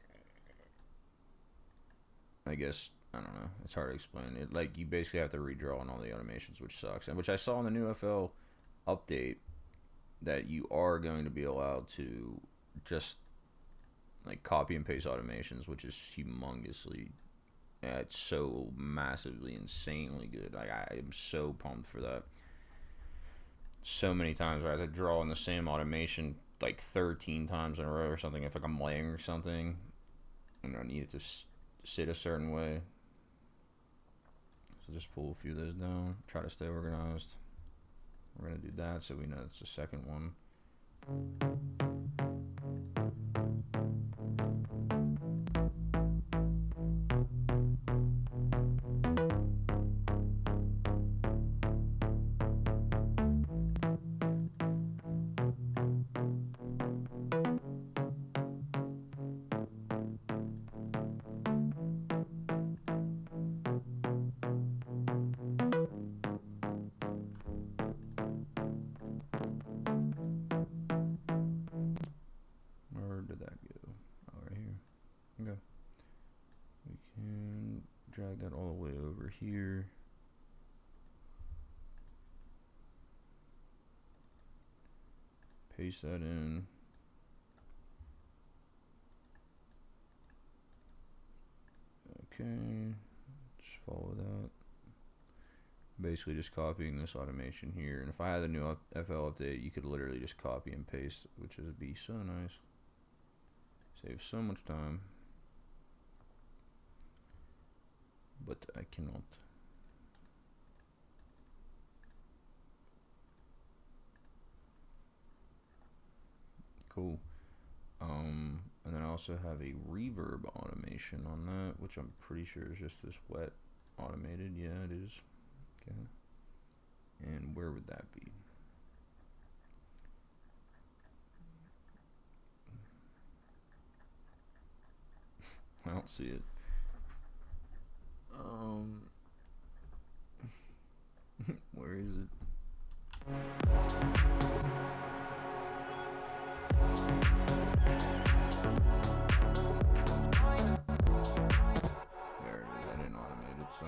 I guess, I don't know, it's hard to explain it. Like, you basically have to redraw on all the automations, which sucks. And which I saw in the new FL update that you are going to be allowed to just, like, copy and paste automations, which is humongously, it's so massively, insanely good. Like, I am so pumped for that. So many times where I have to draw in the same automation like 13 times in a row or something if, like, I'm layering something and I need it to sit a certain way. So just pull a few of those down, try to stay organized. We're gonna do that so we know it's the second one. Where did that go? Oh, right here. Okay. We can drag that all the way over here. Paste that in. Okay, just follow that. Basically just copying this automation here. And if I had the new FL update, you could literally just copy and paste, which would be so nice. Save so much time. But I cannot. Cool. And then I also have a reverb automation on that, which I'm pretty sure is just this wet automated. Yeah, it is. Okay. And where would that be? I don't see it. Where is it? There it is. I didn't automate it, so.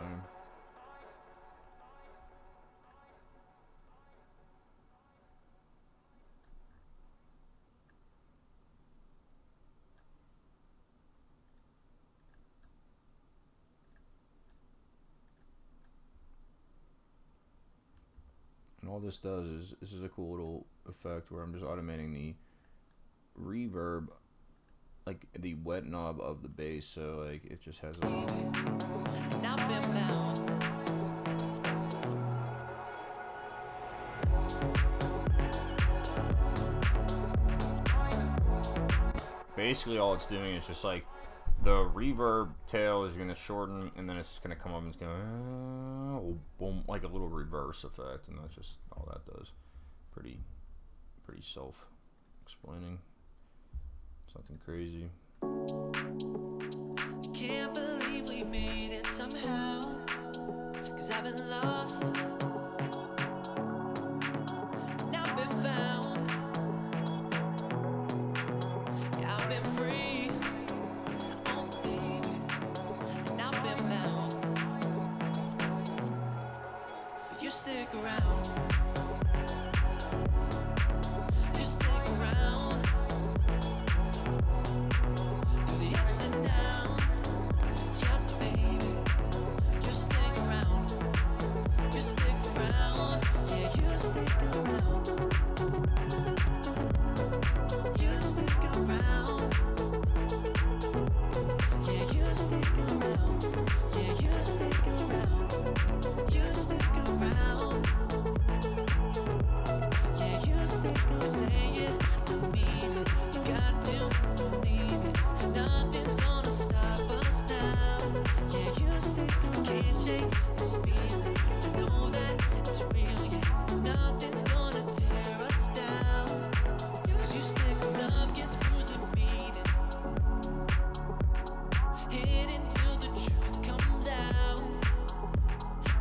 all this does is, this is a cool little effect where I'm just automating the reverb, like the wet knob of the bass, so like it just has a And I've been bound. basically all it's doing is just like the reverb tail is gonna shorten, and then it's just gonna come up and it's gonna boom, like a little reverse effect, and that's just all that does. Pretty self-explaining. It's nothing crazy. Can't believe we made it somehow, 'cause I've been lost and I've been found. Yeah, I've been free, oh baby, and I've been bound. But you stick around, you stick around through the ups and downs. Yeah, baby, you stick around, you stick around, yeah, you stick around, you stick around, yeah, you stick around, yeah, you stick around, you stick around, yeah, you stick around. Say it, I mean it, you got to believe it, nothing's gonna stop us now. Yeah, you stick around, I can't shake the speed, I know that it's real, yeah, nothing's gonna tear us down. 'Cause you stick around, love gets bruised and beaten, hidden till the truth comes out.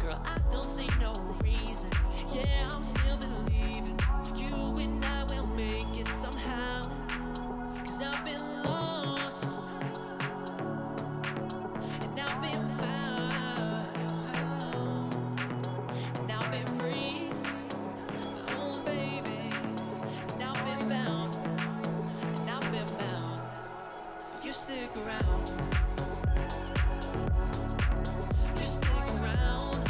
Girl, I don't see no reason, yeah, I'm still believing you and I will make it somehow. 'Cause I've been lost and I've been found, and I've been free, oh baby, and I've been bound, and I've been bound. But you stick around, you stick around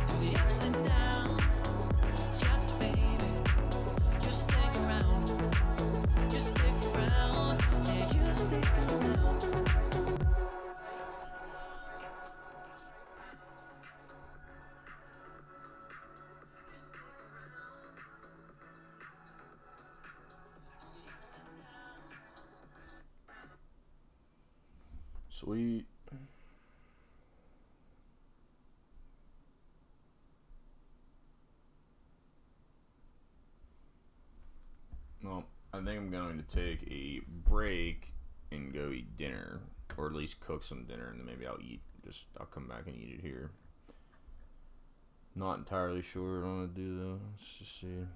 through the ups and downs. Yeah, baby, you stick around, you stick around, yeah, you stick around. Sweet. Well, I think I'm going to take a break and go eat dinner, or at least cook some dinner, and then maybe I'll I'll come back and eat it here. Not entirely sure what I'm gonna do though. Let's just see.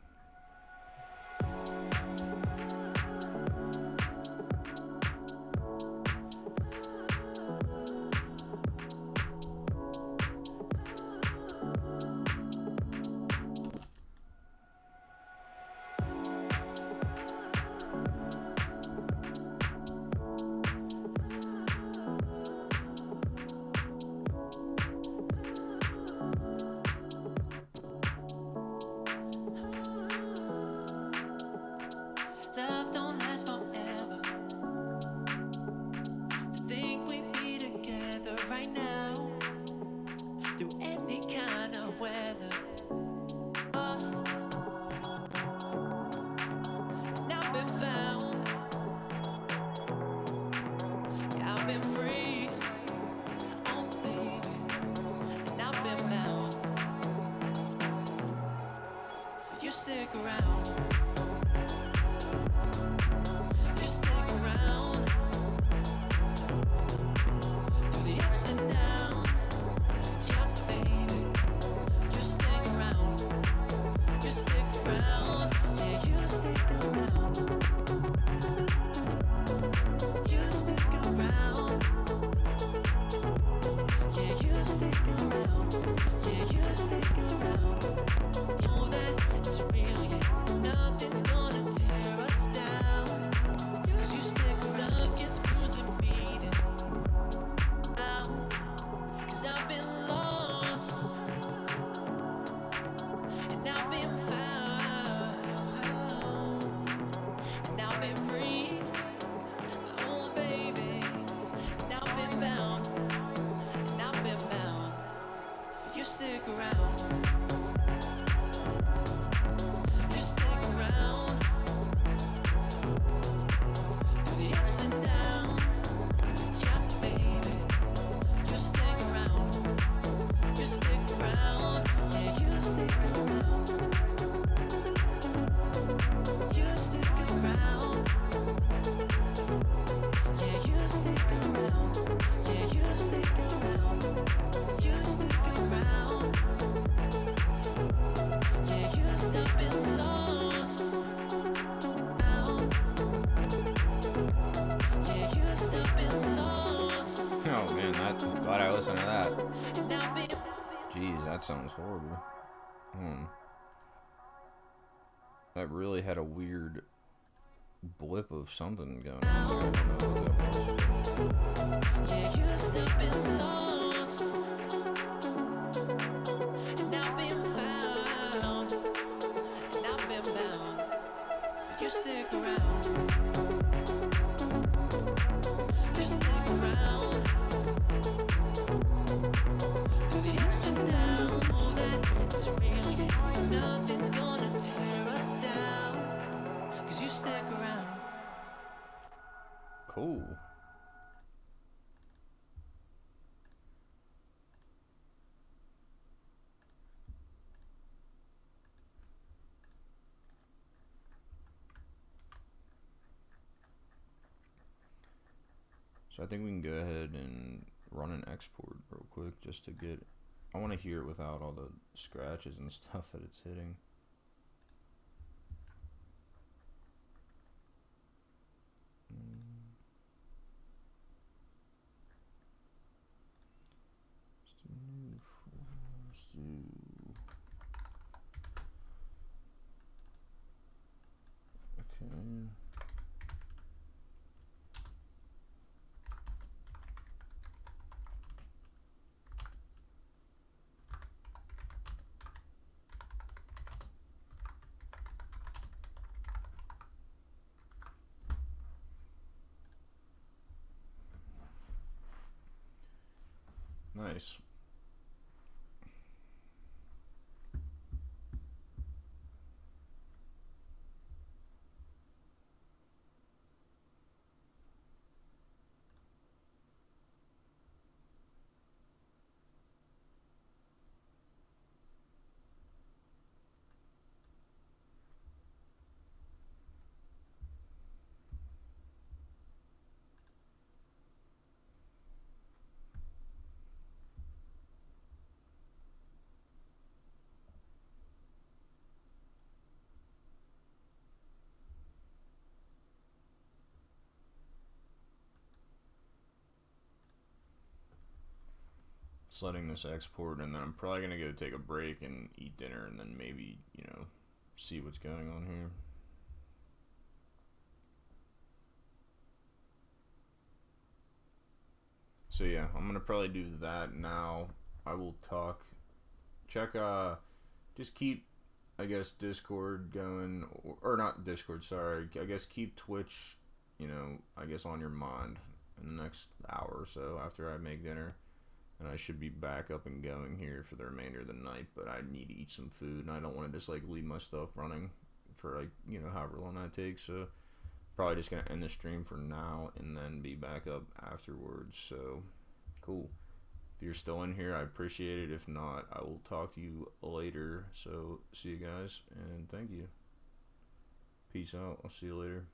Love don't last forever. To think we'd be together right now, through any kind of weather. Lost, and I've been found. Yeah, I've been free, oh baby, and I've been bound. But you stick around, you stick around through the ups and downs. Yeah, baby, you stick around, you stick around, yeah, you stick around, you stick around, yeah, you stick around, yeah, you stick around. Know that it's real, yeah, nothing Alright, listen to that. Jeez, that sounds horrible. That really had a weird blip of something going on. I don't know what that was. Yeah, you still been lost, and I've been found, and I've been bound. You stick around. You stick around. Through the ups and downs, know that it's real, yeah. Nothing's gonna tear us down, 'cause you stick around. Cool. So I think we can go ahead and run an export real quick just to get, I want to hear it without all the scratches and stuff that it's hitting. Okay. Nice. Just letting this export, and then I'm probably gonna go take a break and eat dinner, and then maybe, you know, see what's going on here. So yeah, I'm gonna probably do that now. I will talk. Check. Just keep, I guess, Discord going, or not Discord. Sorry. I guess keep Twitch, you know, I guess on your mind in the next hour or so after I make dinner. And I should be back up and going here for the remainder of the night, but I need to eat some food, and I don't want to just, like, leave my stuff running for, like, you know, however long that takes, so probably just going to end the stream for now, and then be back up afterwards, so, cool. If you're still in here, I appreciate it. If not, I will talk to you later, so, see you guys, and thank you. Peace out. I'll see you later.